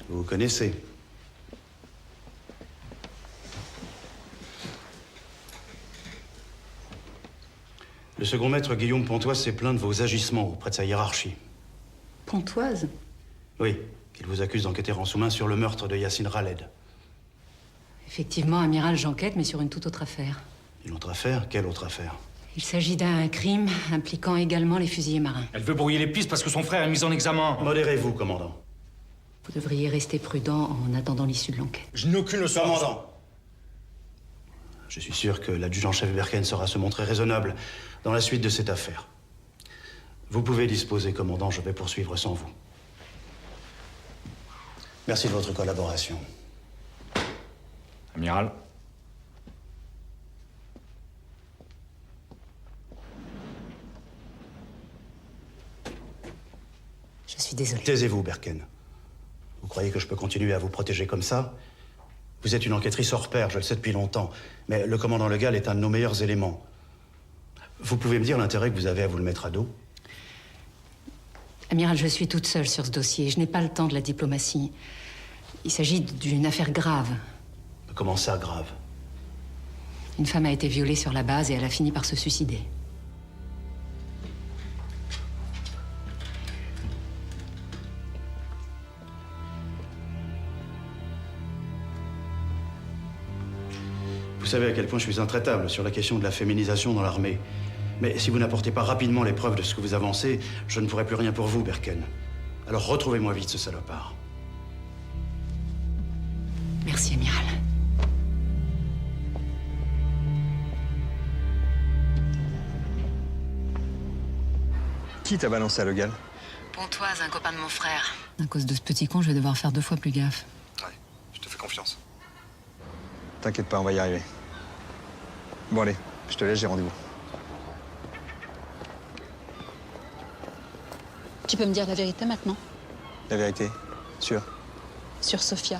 Vous vous connaissez. Le second maître Guillaume Pontoise s'est plaint de vos agissements auprès de sa hiérarchie. Pontoise? Oui, qu'il vous accuse d'enquêter en sous-main sur le meurtre de Yacine Raled. Effectivement, amiral, j'enquête, mais sur une toute autre affaire. Une autre affaire? Quelle autre affaire? Il s'agit d'un crime impliquant également les fusiliers marins. Elle veut brouiller les pistes parce que son frère est mis en examen. Modérez-vous, commandant. Vous devriez rester prudent en attendant l'issue de l'enquête. Je n'ai aucune leçon. Commandant! Je suis sûr que l'adjudant-chef Berken saura se montrer raisonnable dans la suite de cette affaire. Vous pouvez disposer, commandant, je vais poursuivre sans vous. Merci de votre collaboration. Amiral. Je suis désolée. Taisez-vous, Berken. Vous croyez que je peux continuer à vous protéger comme ça? Vous êtes une enquêtrice hors pair, je le sais depuis longtemps. Mais le commandant Legal est un de nos meilleurs éléments. Vous pouvez me dire l'intérêt que vous avez à vous le mettre à dos? Amiral, je suis toute seule sur ce dossier. Je n'ai pas le temps de la diplomatie. Il s'agit d'une affaire grave. Comment ça, grave? Une femme a été violée sur la base et elle a fini par se suicider. Vous savez à quel point je suis intraitable sur la question de la féminisation dans l'armée. Mais si vous n'apportez pas rapidement les preuves de ce que vous avancez, je ne ferai plus rien pour vous, Berken. Alors retrouvez-moi vite ce salopard. Merci, Amiral. Qui t'a balancé à Legal? Pontoise, un copain de mon frère. À cause de ce petit con, je vais devoir faire 2 fois plus gaffe. Ouais, je te fais confiance. T'inquiète pas, on va y arriver. Bon allez, je te laisse, j'ai rendez-vous. Tu peux me dire la vérité maintenant? La vérité, sûr? Sur Sophia.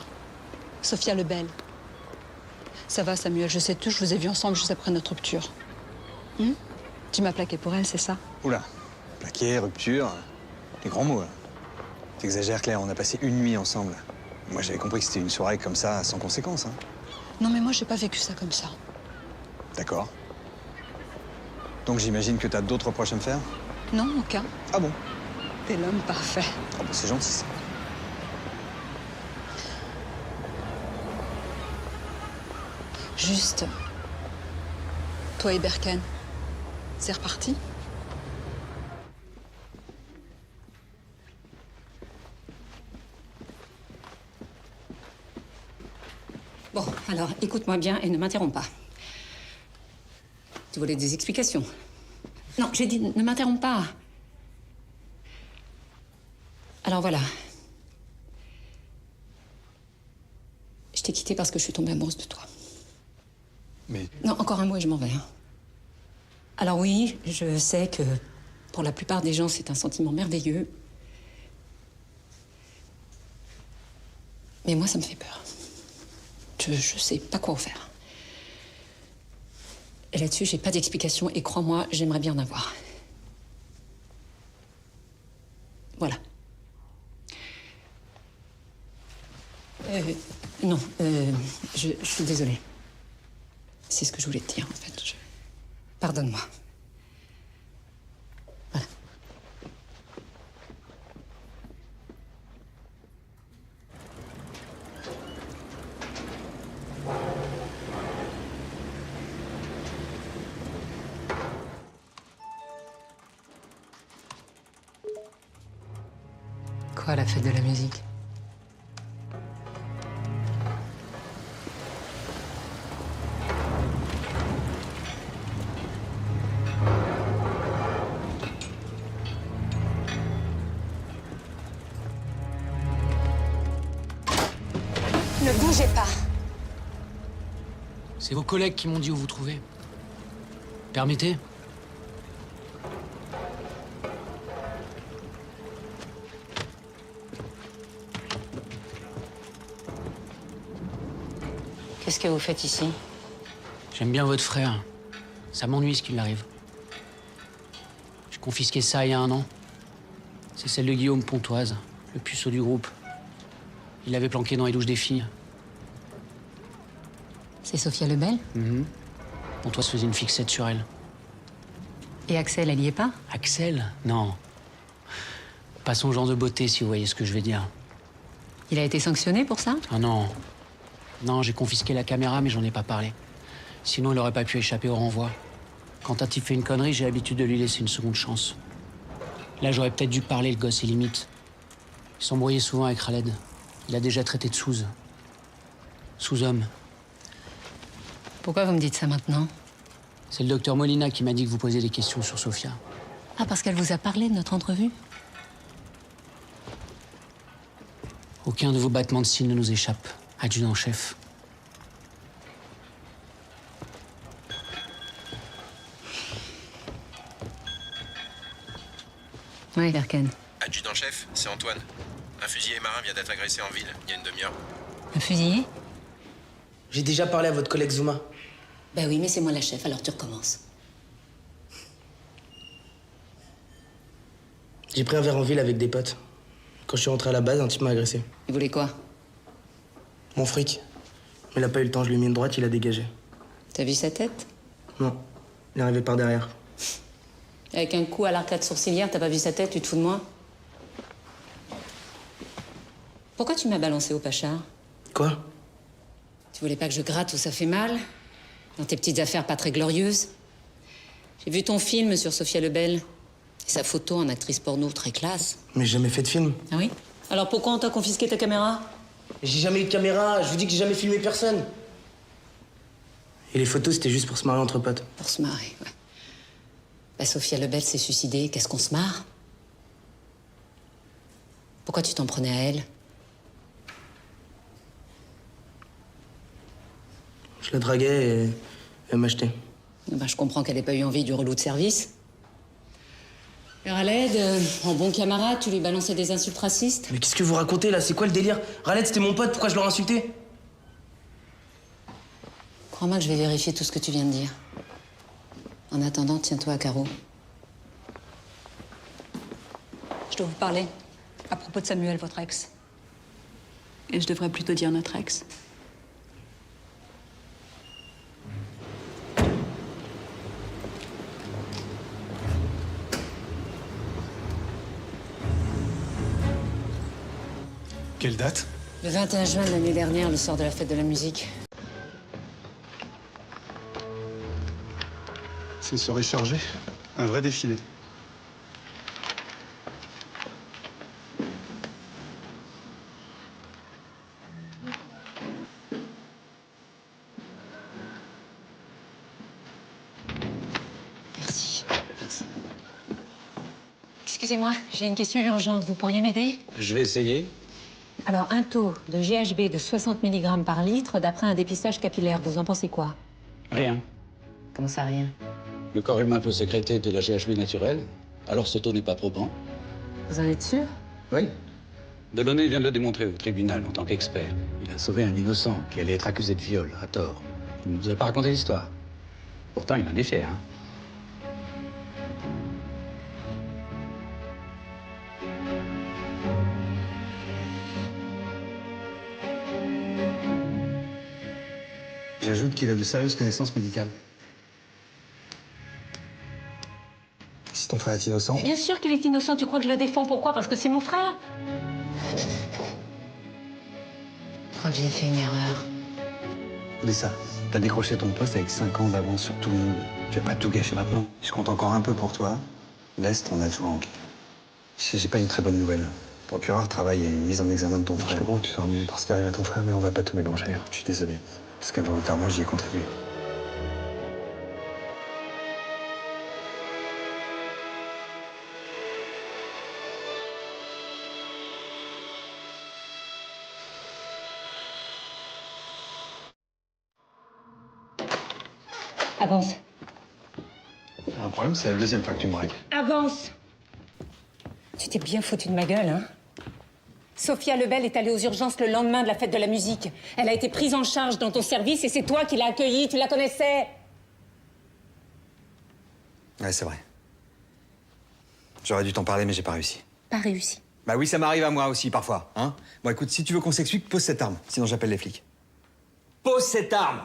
Sophia Lebel. Ça va, Samuel, je sais tout, je vous ai vus ensemble juste après notre rupture. Tu m'as plaqué pour elle, c'est ça? Oula, plaqué, rupture, des grands mots. Là. T'exagères, Claire, on a passé une nuit ensemble. Moi, j'avais compris que c'était une soirée comme ça, sans conséquence. Hein. Non, mais moi, j'ai pas vécu ça comme ça. D'accord. Donc j'imagine que t'as d'autres reproches à me faire? Non, aucun. Ah bon? T'es l'homme parfait. Ah bah c'est gentil, ça. Juste, toi et Berken, c'est reparti? Bon, alors, écoute-moi bien et ne m'interromps pas. Tu voulais des explications? Non, j'ai dit ne m'interromps pas. Alors voilà. Je t'ai quitté parce que je suis tombée amoureuse de toi. Mais... Non, encore un mot et je m'en vais. Hein. Alors oui, je sais que pour la plupart des gens, c'est un sentiment merveilleux. Mais moi, ça me fait peur. Je sais pas quoi en faire. Et là-dessus, j'ai pas d'explication et crois-moi, j'aimerais bien en avoir. Voilà. Non, je suis désolée. C'est ce que je voulais te dire, en fait. Pardonne-moi. Voilà. Quoi, la fête de la musique? Ne bougez pas. C'est vos collègues qui m'ont dit où vous trouver. Permettez? Qu'est-ce que vous faites ici? J'aime bien votre frère. Ça m'ennuie ce qui lui arrive. J'ai confisqué ça il y a 1 an. C'est celle de Guillaume Pontoise, le puceau du groupe. Il l'avait planqué dans les douches des filles. C'est Sophia Lebel? Pontoise faisait une fixette sur elle. Et Axel, elle y est pas? Axel? Non. Pas son genre de beauté, si vous voyez ce que je veux dire. Il a été sanctionné pour ça? Ah non. Non, j'ai confisqué la caméra, mais j'en ai pas parlé. Sinon, il aurait pas pu échapper au renvoi. Quand un type fait une connerie, j'ai l'habitude de lui laisser une seconde chance. Là, j'aurais peut-être dû parler, le gosse est limite. Il s'embrouillait souvent avec Khaled. Il a déjà traité de sous. Sous-homme. Pourquoi vous me dites ça maintenant? C'est le docteur Molina qui m'a dit que vous posiez des questions sur Sophia. Ah, parce qu'elle vous a parlé de notre entrevue? Aucun de vos battements de cils ne nous échappe, adjudant-chef. Oui, Verken. Adjudant-chef, c'est Antoine. Un fusilier marin vient d'être agressé en ville, il y a une demi-heure. Un fusillé? J'ai déjà parlé à votre collègue Zuma. Ben oui, mais c'est moi la chef, alors tu recommences. J'ai pris un verre en ville avec des potes. Quand je suis rentré à la base, un type m'a agressé. Il voulait quoi? Mon fric. Mais il a pas eu le temps, je lui ai mis une droite, il a dégagé. T'as vu sa tête? Non. Il est arrivé par derrière. Avec un coup à l'arcade sourcilière, t'as pas vu sa tête, tu te fous de moi? Pourquoi tu m'as balancé au Pachard? Quoi? Tu voulais pas que je gratte où ça fait mal? Dans tes petites affaires pas très glorieuses? J'ai vu ton film sur Sophia Lebel. Et sa photo en actrice porno très classe. Mais j'ai jamais fait de film. Ah oui? Alors pourquoi on t'a confisqué ta caméra? J'ai jamais eu de caméra, je vous dis que j'ai jamais filmé personne. Et les photos, c'était juste pour se marrer entre potes. Pour se marrer, ouais. Bah, Sophia Lebel s'est suicidée, qu'est-ce qu'on se marre? Pourquoi tu t'en prenais à elle? Je la draguais et elle m'achetait. Bah, je comprends qu'elle ait pas eu envie du relou de service. Alors Raled, en bon camarade, tu lui balançais des insultes racistes? Mais qu'est-ce que vous racontez là? C'est quoi le délire? Raled, c'était mon pote, pourquoi je l'aurais insulté? Crois-moi que je vais vérifier tout ce que tu viens de dire. En attendant, tiens-toi à carreau. Je dois vous parler à propos de Samuel, votre ex. Et je devrais plutôt dire notre ex. Quelle date? Le 21 juin de l'année dernière, le soir de la fête de la musique. C'est une soirée chargée. Un vrai défilé. Merci. Excusez-moi, j'ai une question urgente. Vous pourriez m'aider? Je vais essayer. Alors, un taux de GHB de 60 mg par litre d'après un dépistage capillaire, vous en pensez quoi? Rien. Comment ça, rien? Le corps humain peut sécréter de la GHB naturelle, alors ce taux n'est pas probant. Vous en êtes sûr? Oui. Delaunay vient de le démontrer au tribunal en tant qu'expert. Il a sauvé un innocent qui allait être accusé de viol, à tort. Il ne nous a pas raconté l'histoire. Pourtant, il en est fier, hein. J'ajoute qu'il a de sérieuses connaissances médicales. Si ton frère est innocent... Bien sûr qu'il est innocent. Tu crois que je le défends? Pourquoi? Parce que c'est mon frère. Je crois que j'ai fait une erreur. Lisa, t'as décroché ton poste avec 5 ans d'avance sur tout le monde. Tu vas pas tout gâcher maintenant. Je compte encore un peu pour toi. Laisse ton adjoint. J'ai pas une très bonne nouvelle. Le procureur travaille à une mise en examen de ton frère. Je comprends que tu sois ennuyé par ce qui arrive à ton frère, mais on va pas te mélanger. Je suis désolé. Parce qu'involontairement, j'y ai contribué. Avance. Un problème, c'est la deuxième fois que tu me règles. Avance. Tu t'es bien foutu de ma gueule, hein? Sophia Lebel est allée aux urgences le lendemain de la fête de la musique. Elle a été prise en charge dans ton service et c'est toi qui l'as accueillie. Tu la connaissais? Ouais, c'est vrai. J'aurais dû t'en parler, mais j'ai pas réussi. Pas réussi. Bah oui, ça m'arrive à moi aussi, parfois, hein. Bon, écoute, si tu veux qu'on s'explique, pose cette arme. Sinon, j'appelle les flics. Pose cette arme!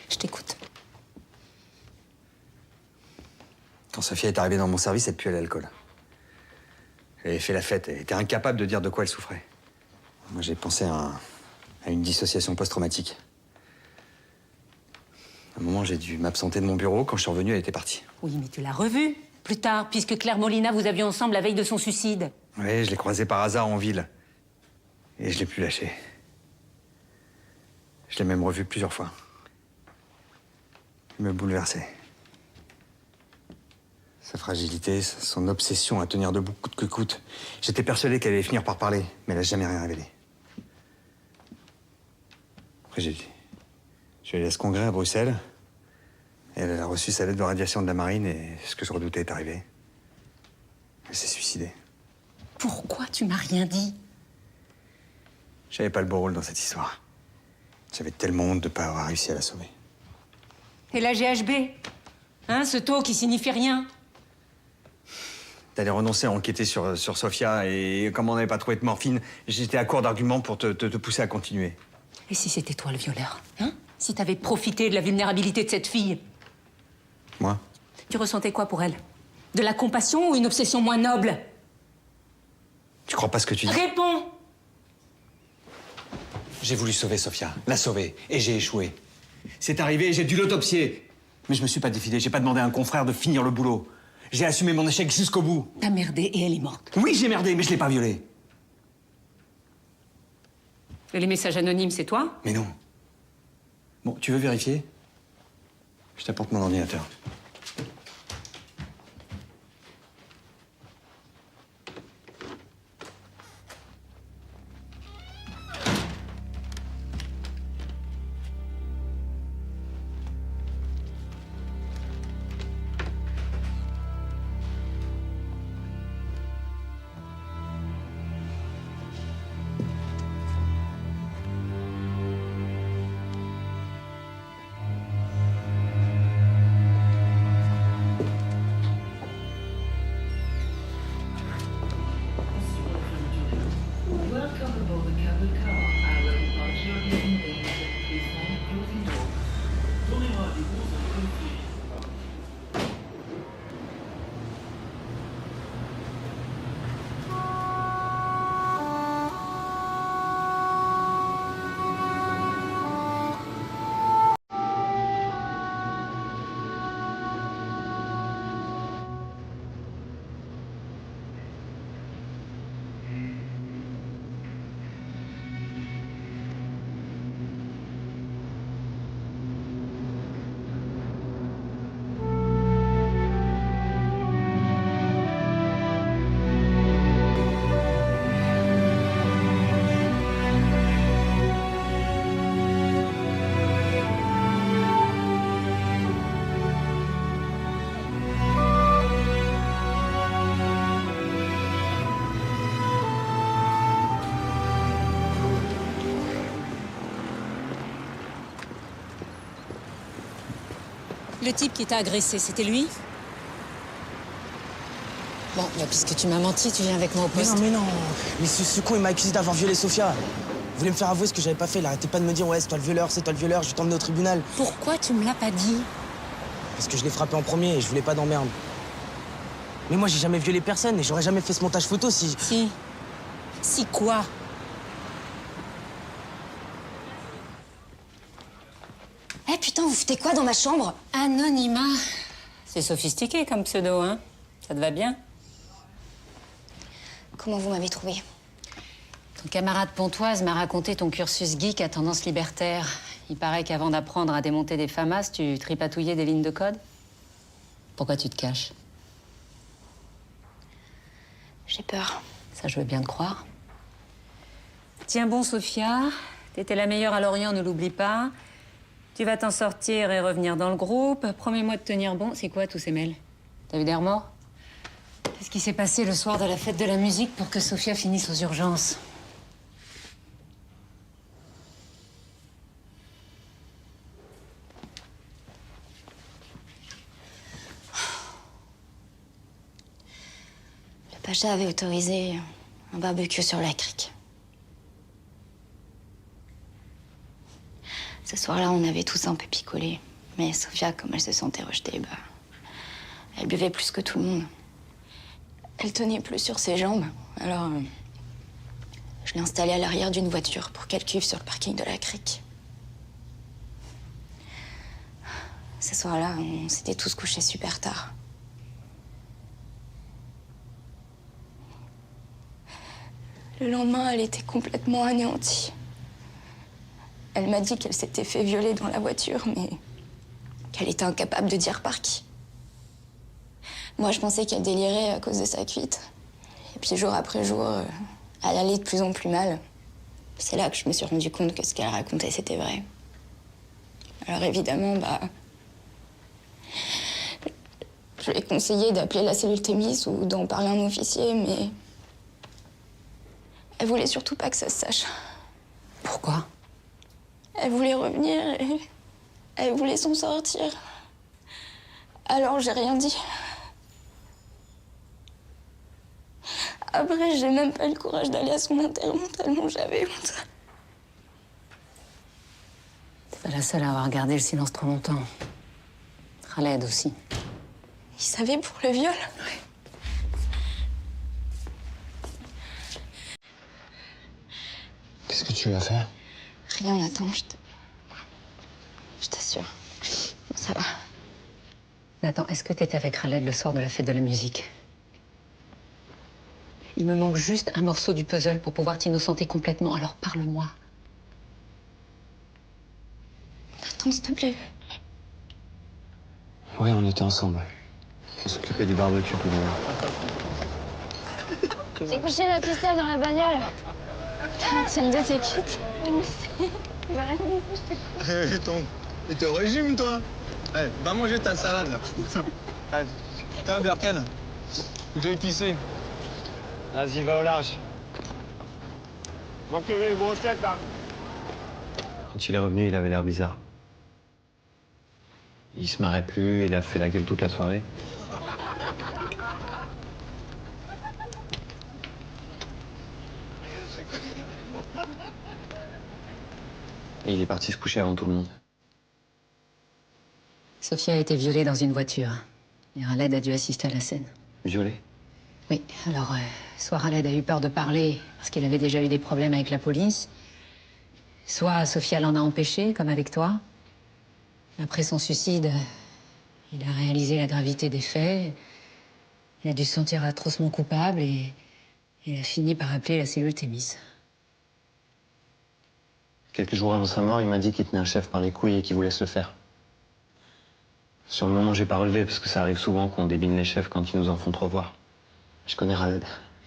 Je t'écoute. Quand Sophia est arrivée dans mon service, elle puait l'alcool. Elle avait fait la fête, elle était incapable de dire de quoi elle souffrait. Moi, j'ai pensé à une dissociation post-traumatique. À un moment, j'ai dû m'absenter de mon bureau. Quand je suis revenu, elle était partie. Oui, mais tu l'as revue plus tard, puisque Claire Molina, vous aviez ensemble la veille de son suicide. Oui, je l'ai croisée par hasard en ville. Et je l'ai plus lâchée. Je l'ai même revue plusieurs fois. Elle me bouleversait. Sa fragilité, son obsession à tenir debout coûte que coûte. J'étais persuadé qu'elle allait finir par parler, mais elle n'a jamais rien révélé. Après, je suis allé à ce congrès à Bruxelles. Et elle a reçu sa lettre de radiation de la marine et ce que je redoutais est arrivé. Elle s'est suicidée. Pourquoi tu m'as rien dit? J'avais pas le beau rôle dans cette histoire. J'avais tellement honte de pas avoir réussi à la sauver. Et la GHB? Hein, ce taux qui signifie rien? T'allais renoncer à enquêter sur Sofia et comme on n'avait pas trouvé de morphine, j'étais à court d'arguments pour te pousser à continuer. Et si c'était toi le violeur? Hein? Si t'avais profité de la vulnérabilité de cette fille? Moi? Tu ressentais quoi pour elle? De la compassion ou une obsession moins noble? Tu crois pas ce que tu dis? Réponds! J'ai voulu sauver Sofia, la sauver, et j'ai échoué. C'est arrivé et j'ai dû l'autopsier. Mais je me suis pas défilé, j'ai pas demandé à un confrère de finir le boulot. J'ai assumé mon échec jusqu'au bout. T'as merdé et elle est morte. Oui, j'ai merdé, mais je l'ai pas violée. Et les messages anonymes, c'est toi? Mais non. Bon, tu veux vérifier? Je t'apporte mon ordinateur. Le type qui t'a agressé, c'était lui? Bon, bah, puisque tu m'as menti, tu viens avec moi au poste. Mais non. Mais ce con, il m'a accusé d'avoir violé Sofia. Il voulait me faire avouer ce que j'avais pas fait. Il arrêtait pas de me dire, ouais, c'est toi le violeur, c'est toi le violeur, je vais t'emmener au tribunal. Pourquoi tu me l'as pas dit? Parce que je l'ai frappé en premier et je voulais pas d'emmerde. Mais moi, j'ai jamais violé personne et j'aurais jamais fait ce montage photo si... Si. Si quoi? Eh putain, vous foutez quoi dans ma chambre? Anonymat. C'est sophistiqué comme pseudo, hein? Ça te va bien? Comment vous m'avez trouvé? Ton camarade Pontoise m'a raconté ton cursus geek à tendance libertaire. Il paraît qu'avant d'apprendre à démonter des FAMAS, tu tripatouillais des lignes de code. Pourquoi tu te caches? J'ai peur. Ça, je veux bien te croire. Tiens bon, Sofia. T'étais la meilleure à Lorient, ne l'oublie pas. Tu vas t'en sortir et revenir dans le groupe. Promets-moi de tenir bon. C'est quoi tous ces mails? T'as vu des remords? Qu'est-ce qui s'est passé le soir de la fête de la musique pour que Sofia finisse aux urgences? Le Pacha avait autorisé un barbecue sur la crique. Ce soir-là, on avait tous un peu picolé. Mais Sofia, comme elle se sentait rejetée, bah, elle buvait plus que tout le monde. Elle tenait plus sur ses jambes. Alors, je l'ai installée à l'arrière d'une voiture pour qu'elle cuive sur le parking de la crique. Ce soir-là, on s'était tous couchés super tard. Le lendemain, elle était complètement anéantie. Elle m'a dit qu'elle s'était fait violer dans la voiture, mais qu'elle était incapable de dire par qui. Moi, je pensais qu'elle délirait à cause de sa cuite. Et puis, jour après jour, elle allait de plus en plus mal. C'est là que je me suis rendu compte que ce qu'elle racontait, c'était vrai. Alors, évidemment, je lui ai conseillé d'appeler la cellule Thémis ou d'en parler à un officier, mais... Elle voulait surtout pas que ça se sache. Pourquoi? Elle voulait revenir et... Elle voulait s'en sortir. Alors, j'ai rien dit. Après, j'ai même pas eu le courage d'aller à son enterrement tellement j'avais honte. T'es pas la seule à avoir gardé le silence trop longtemps. Khaled aussi. Il savait pour le viol. Qu'est-ce que tu lui as fait? Rien, Nathan, je t'assure. Ça va. Nathan, est-ce que t'étais avec Khaled le soir de la fête de la musique? Il me manque juste un morceau du puzzle pour pouvoir t'innocenter complètement, alors parle-moi. Nathan, s'il te plaît. Oui, on était ensemble. On s'occupait du barbecue pour moi. J'ai couché la pistole dans la bagnole. C'est une de tes quittes. Et t'es au régime, toi? Eh, va manger ta salade, là. T'as un Berken? J'ai épicé. Vas-y, va au large. Manque les grossettes, là. Quand il est revenu, il avait l'air bizarre. Il se marrait plus, il a fait la gueule toute la soirée. Et il est parti se coucher avant tout le monde. Sophia a été violée dans une voiture. Et Khaled a dû assister à la scène. Violé? Oui, alors, soit Khaled a eu peur de parler parce qu'il avait déjà eu des problèmes avec la police, soit Sophia l'en a empêché, comme avec toi. Après son suicide, il a réalisé la gravité des faits. Il a dû se sentir atrocement coupable et il a fini par appeler la cellule Thémis. Quelques jours avant sa mort, il m'a dit qu'il tenait un chef par les couilles et qu'il voulait se le faire. Sur le moment, j'ai pas relevé parce que ça arrive souvent qu'on débine les chefs quand ils nous en font trop voir. Je connais Khaled.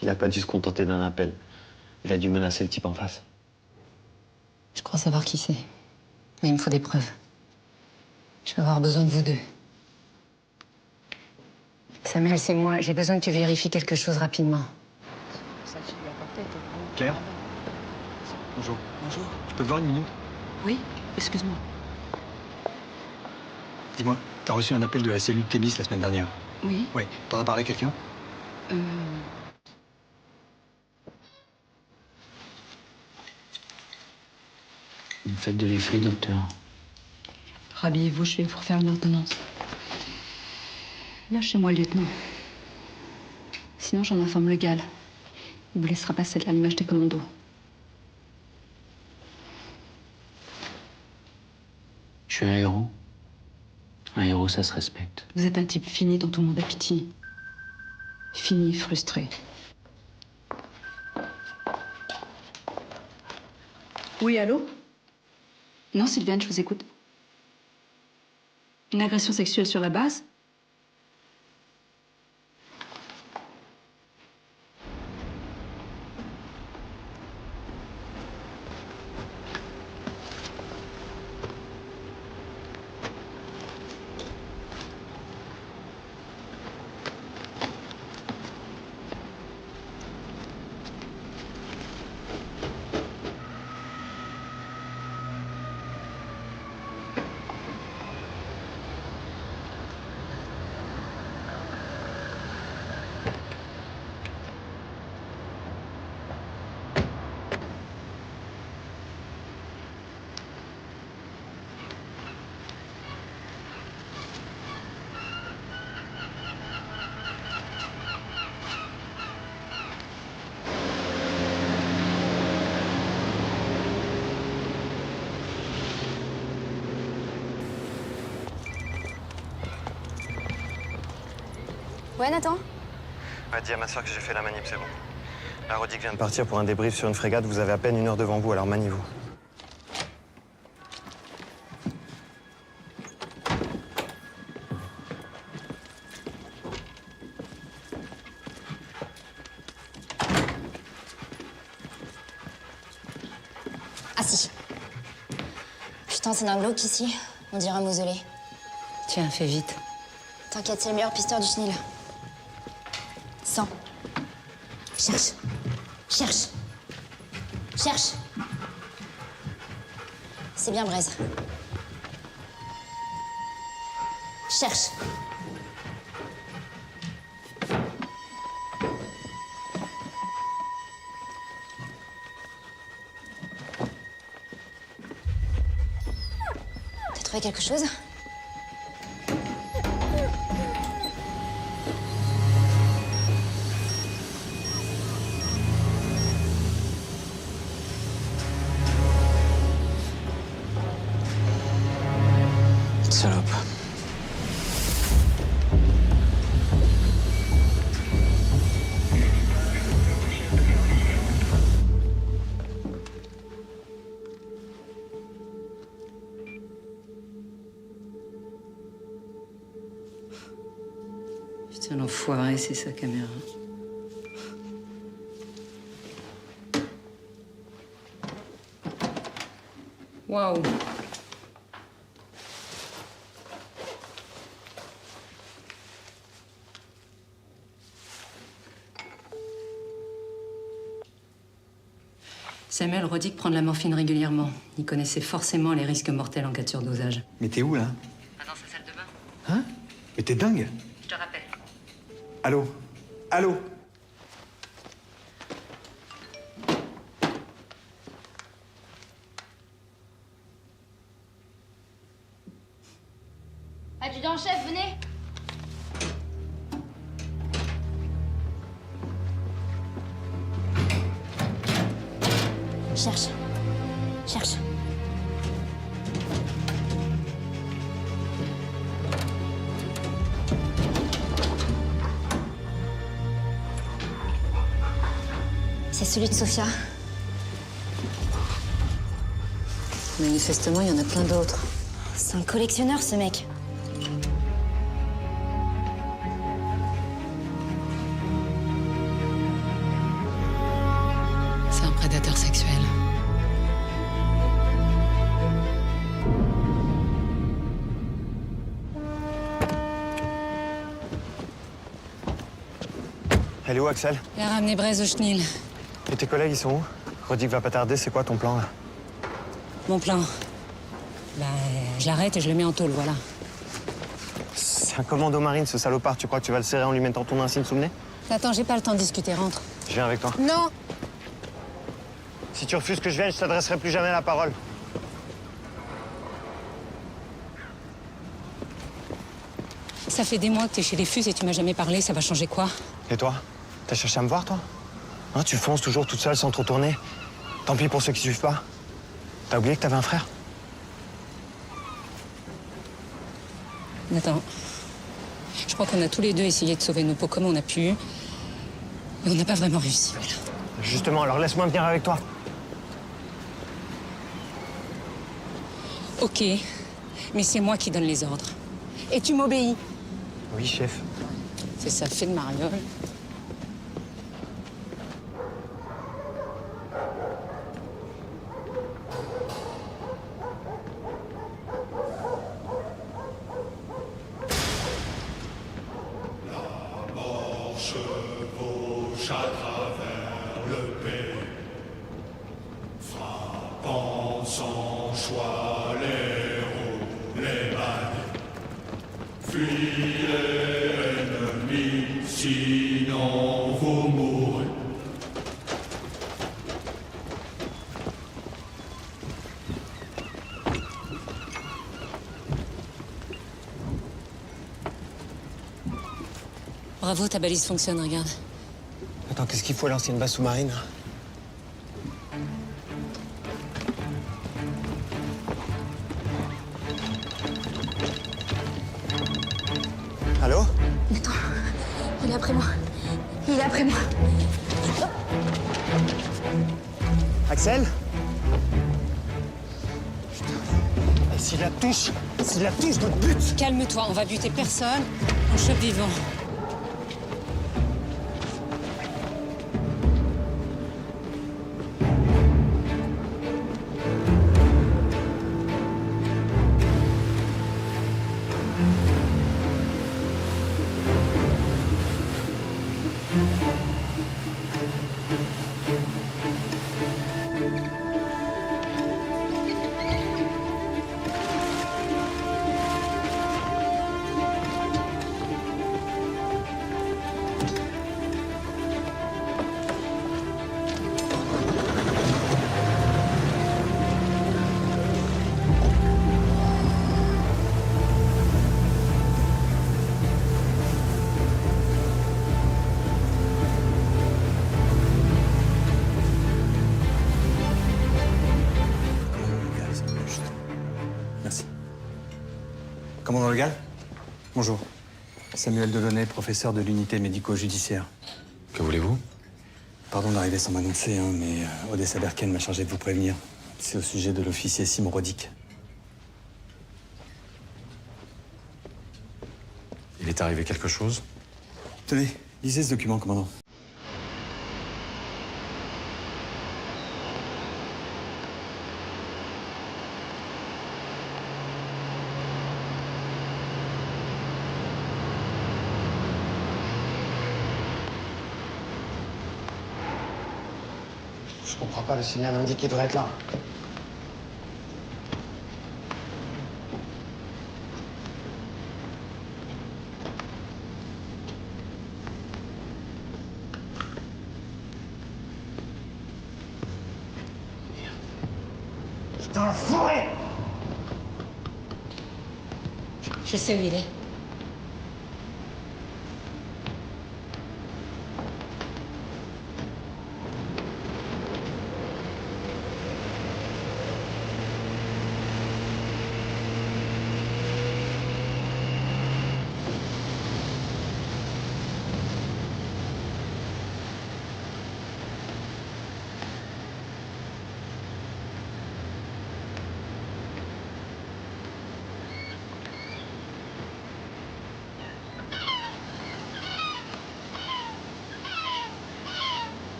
Il a pas dû se contenter d'un appel. Il a dû menacer le type en face. Je crois savoir qui c'est. Mais il me faut des preuves. Je vais avoir besoin de vous deux. Samuel, c'est moi. J'ai besoin que tu vérifies quelque chose rapidement. Claire? Bonjour. Bonjour. Je peux te voir une minute? Oui, excuse-moi. Dis-moi, t'as reçu un appel de la cellule Thémis la semaine dernière? Oui. Oui. T'en as parlé à quelqu'un? Vous me faites de l'effet, docteur. Rhabillez-vous, je vais vous refaire une ordonnance. Lâchez-moi, lieutenant. Sinon, j'en informe le GAL. Il vous laissera passer de l'image des commandos. Je suis un héros. Un héros, ça se respecte. Vous êtes un type fini dont tout le monde a pitié. Fini, frustré. Oui, allô? Non, Sylviane, je vous écoute. Une agression sexuelle sur la base? Ouais, Nathan? Ouais, dis à ma soeur que j'ai fait la manip, c'est bon. La Rodic vient de partir pour un débrief sur une frégate. Vous avez à peine 1 heure devant vous, alors maniez-vous. Putain, c'est d'un glauque ici. On dirait un mausolée. Tiens, fais vite. T'inquiète, c'est le meilleur pisteur du chenil. 100. Cherche. Cherche. Cherche. C'est bien Braise. Cherche. T'as trouvé quelque chose? Salope. Putain, l'enfoiré, c'est sa caméra. Waouh. Samuel Rodic prend de la morphine régulièrement. Il connaissait forcément les risques mortels en cas de surdosage. Mais t'es où, là? Dans sa salle de bain. Hein? Mais t'es dingue? Je te rappelle. Allô? Allô? Adjudant-chef, venez. Cherche. Cherche. C'est celui de Sophia. Manifestement, il y en a plein d'autres. C'est un collectionneur, ce mec. C'est un prédateur sexuel. Elle est où, Axel? Il a ramené Braise au chenil. Et tes collègues, ils sont où? Rodic va pas tarder, c'est quoi ton plan, là? Mon plan. Bah, je l'arrête et je le mets en tôle, voilà. C'est un commando marine, ce salopard. Tu crois que tu vas le serrer en lui mettant ton insigne sous le nez? Attends, j'ai pas le temps de discuter, rentre. Je viens avec toi. Non! Si tu refuses que je vienne, je t'adresserai plus jamais la parole. Ça fait des mois que t'es chez les Fus et tu m'as jamais parlé, ça va changer quoi? Et toi? T'as cherché à me voir, toi? Hein, tu fonces toujours toute seule sans trop tourner. Tant pis pour ceux qui suivent pas. T'as oublié que t'avais un frère? Attends. Je crois qu'on a tous les deux essayé de sauver nos peaux comme on a pu. Mais on n'a pas vraiment réussi, voilà. Justement, alors laisse-moi venir avec toi. Ok, mais c'est moi qui donne les ordres. Et tu m'obéis. Oui, chef. C'est ça, fait de mariole. Chevauche à travers le pays, frappant sans choix les roues, les manilles. Fuyez l'ennemi, sinon vous mourrez. Bravo, ta balise fonctionne, regarde. Attends, qu'est-ce qu'il faut à l'ancienne base sous-marine? Allô? Attends, il est après moi. Il est après moi. Axel? Et s'il la touche, je te bute! Calme-toi, on va buter personne. On chope vivant. Commandant Legal? Bonjour. Samuel Delaunay, professeur de l'unité médico-judiciaire. Que voulez-vous? Pardon d'arriver sans m'annoncer, hein, mais Odessa Berken m'a chargé de vous prévenir. C'est au sujet de l'officier Simon Rodic. Il est arrivé quelque chose? Tenez, lisez ce document, commandant. Je comprends pas, le signal indique qu'il devrait être là. Putain, fourré! Je sais où il est.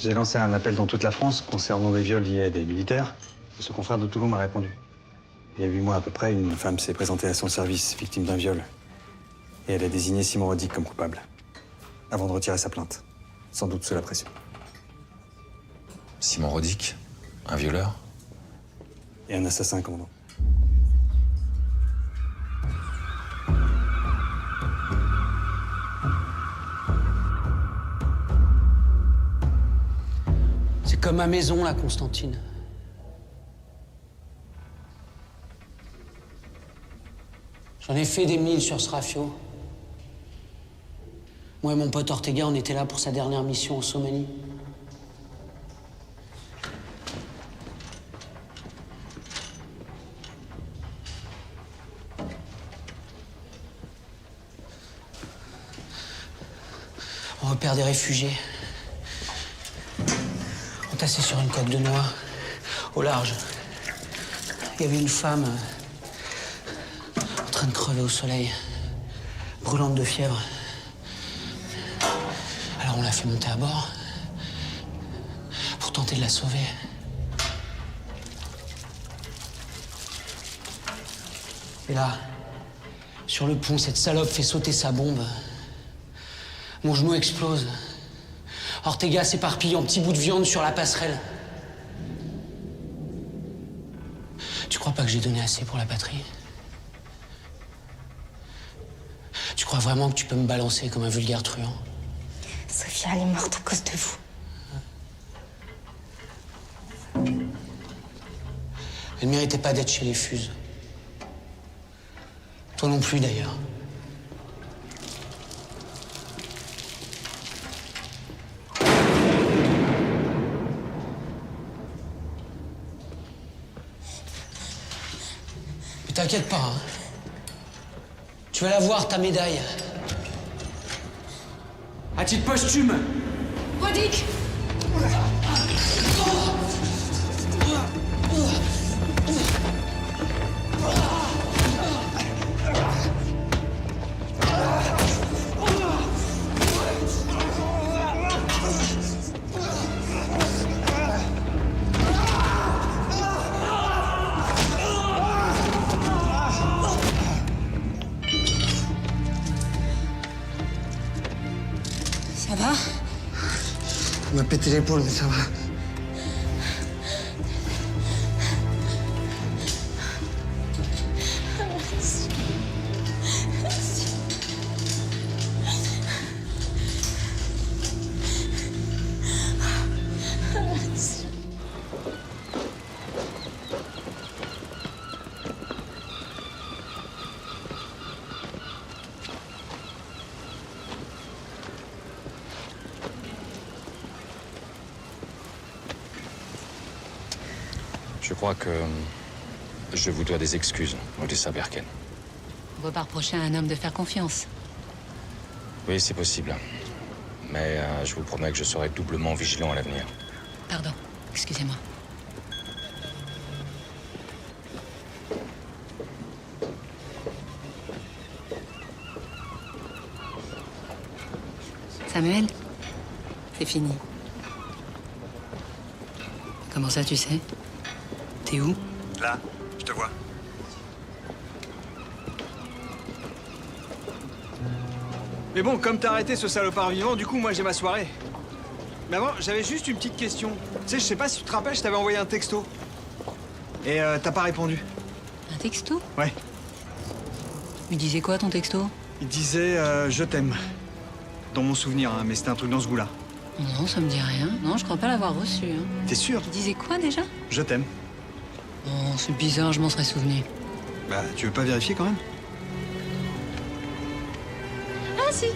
J'ai lancé un appel dans toute la France concernant des viols liés à des militaires. Et ce confrère de Toulon m'a répondu. Il y a 8 mois à peu près, une femme s'est présentée à son service, victime d'un viol. Et elle a désigné Simon Rodic comme coupable. Avant de retirer sa plainte. Sans doute sous la pression. Simon Rodic? Un violeur? Et un assassin, commandant. C'est comme ma maison, là, Constantine. J'en ai fait des milles sur ce rafio. Moi et mon pote Ortega, on était là pour sa dernière mission en Somalie. On repère des réfugiés. Entassés sur une coque de noix, au large. Il y avait une femme en train de crever au soleil, brûlante de fièvre. Alors on l'a fait monter à bord pour tenter de la sauver. Et là, sur le pont, cette salope fait sauter sa bombe. Mon genou explose. Ortega s'éparpille en petits bouts de viande sur la passerelle. Tu crois pas que j'ai donné assez pour la patrie? Tu crois vraiment que tu peux me balancer comme un vulgaire truand? Sofia, elle est morte à cause de vous. Elle méritait pas d'être chez les Fuses. Toi non plus, d'ailleurs. Mais t'inquiète pas, hein. Tu vas la voir, ta médaille. À titre posthume. Rodic! Ça va? On m'a pété l'épaule, mais ça va. Je crois que je vous dois des excuses, Odessa Berken. On peut pas reprocher à un homme de faire confiance. Oui, c'est possible. Mais je vous promets que je serai doublement vigilant à l'avenir. Pardon, excusez-moi. Samuel, c'est fini. Comment ça, tu sais? T'es où? Là, je te vois. Mais bon, comme t'as arrêté ce salopard vivant, du coup, moi, j'ai ma soirée. Mais avant, j'avais juste une petite question. Tu sais, je sais pas si tu te rappelles, je t'avais envoyé un texto. Et t'as pas répondu. Un texto? Ouais. Il disait quoi, ton texto? Il disait je t'aime. Dans mon souvenir, hein, mais c'était un truc dans ce goût-là. Non, ça me dit rien. Non, je crois pas l'avoir reçu. Hein. T'es sûr? Il disait quoi, déjà? Je t'aime. Oh, c'est bizarre, je m'en serais souvenu. Bah, tu veux pas vérifier quand même? Ah, si!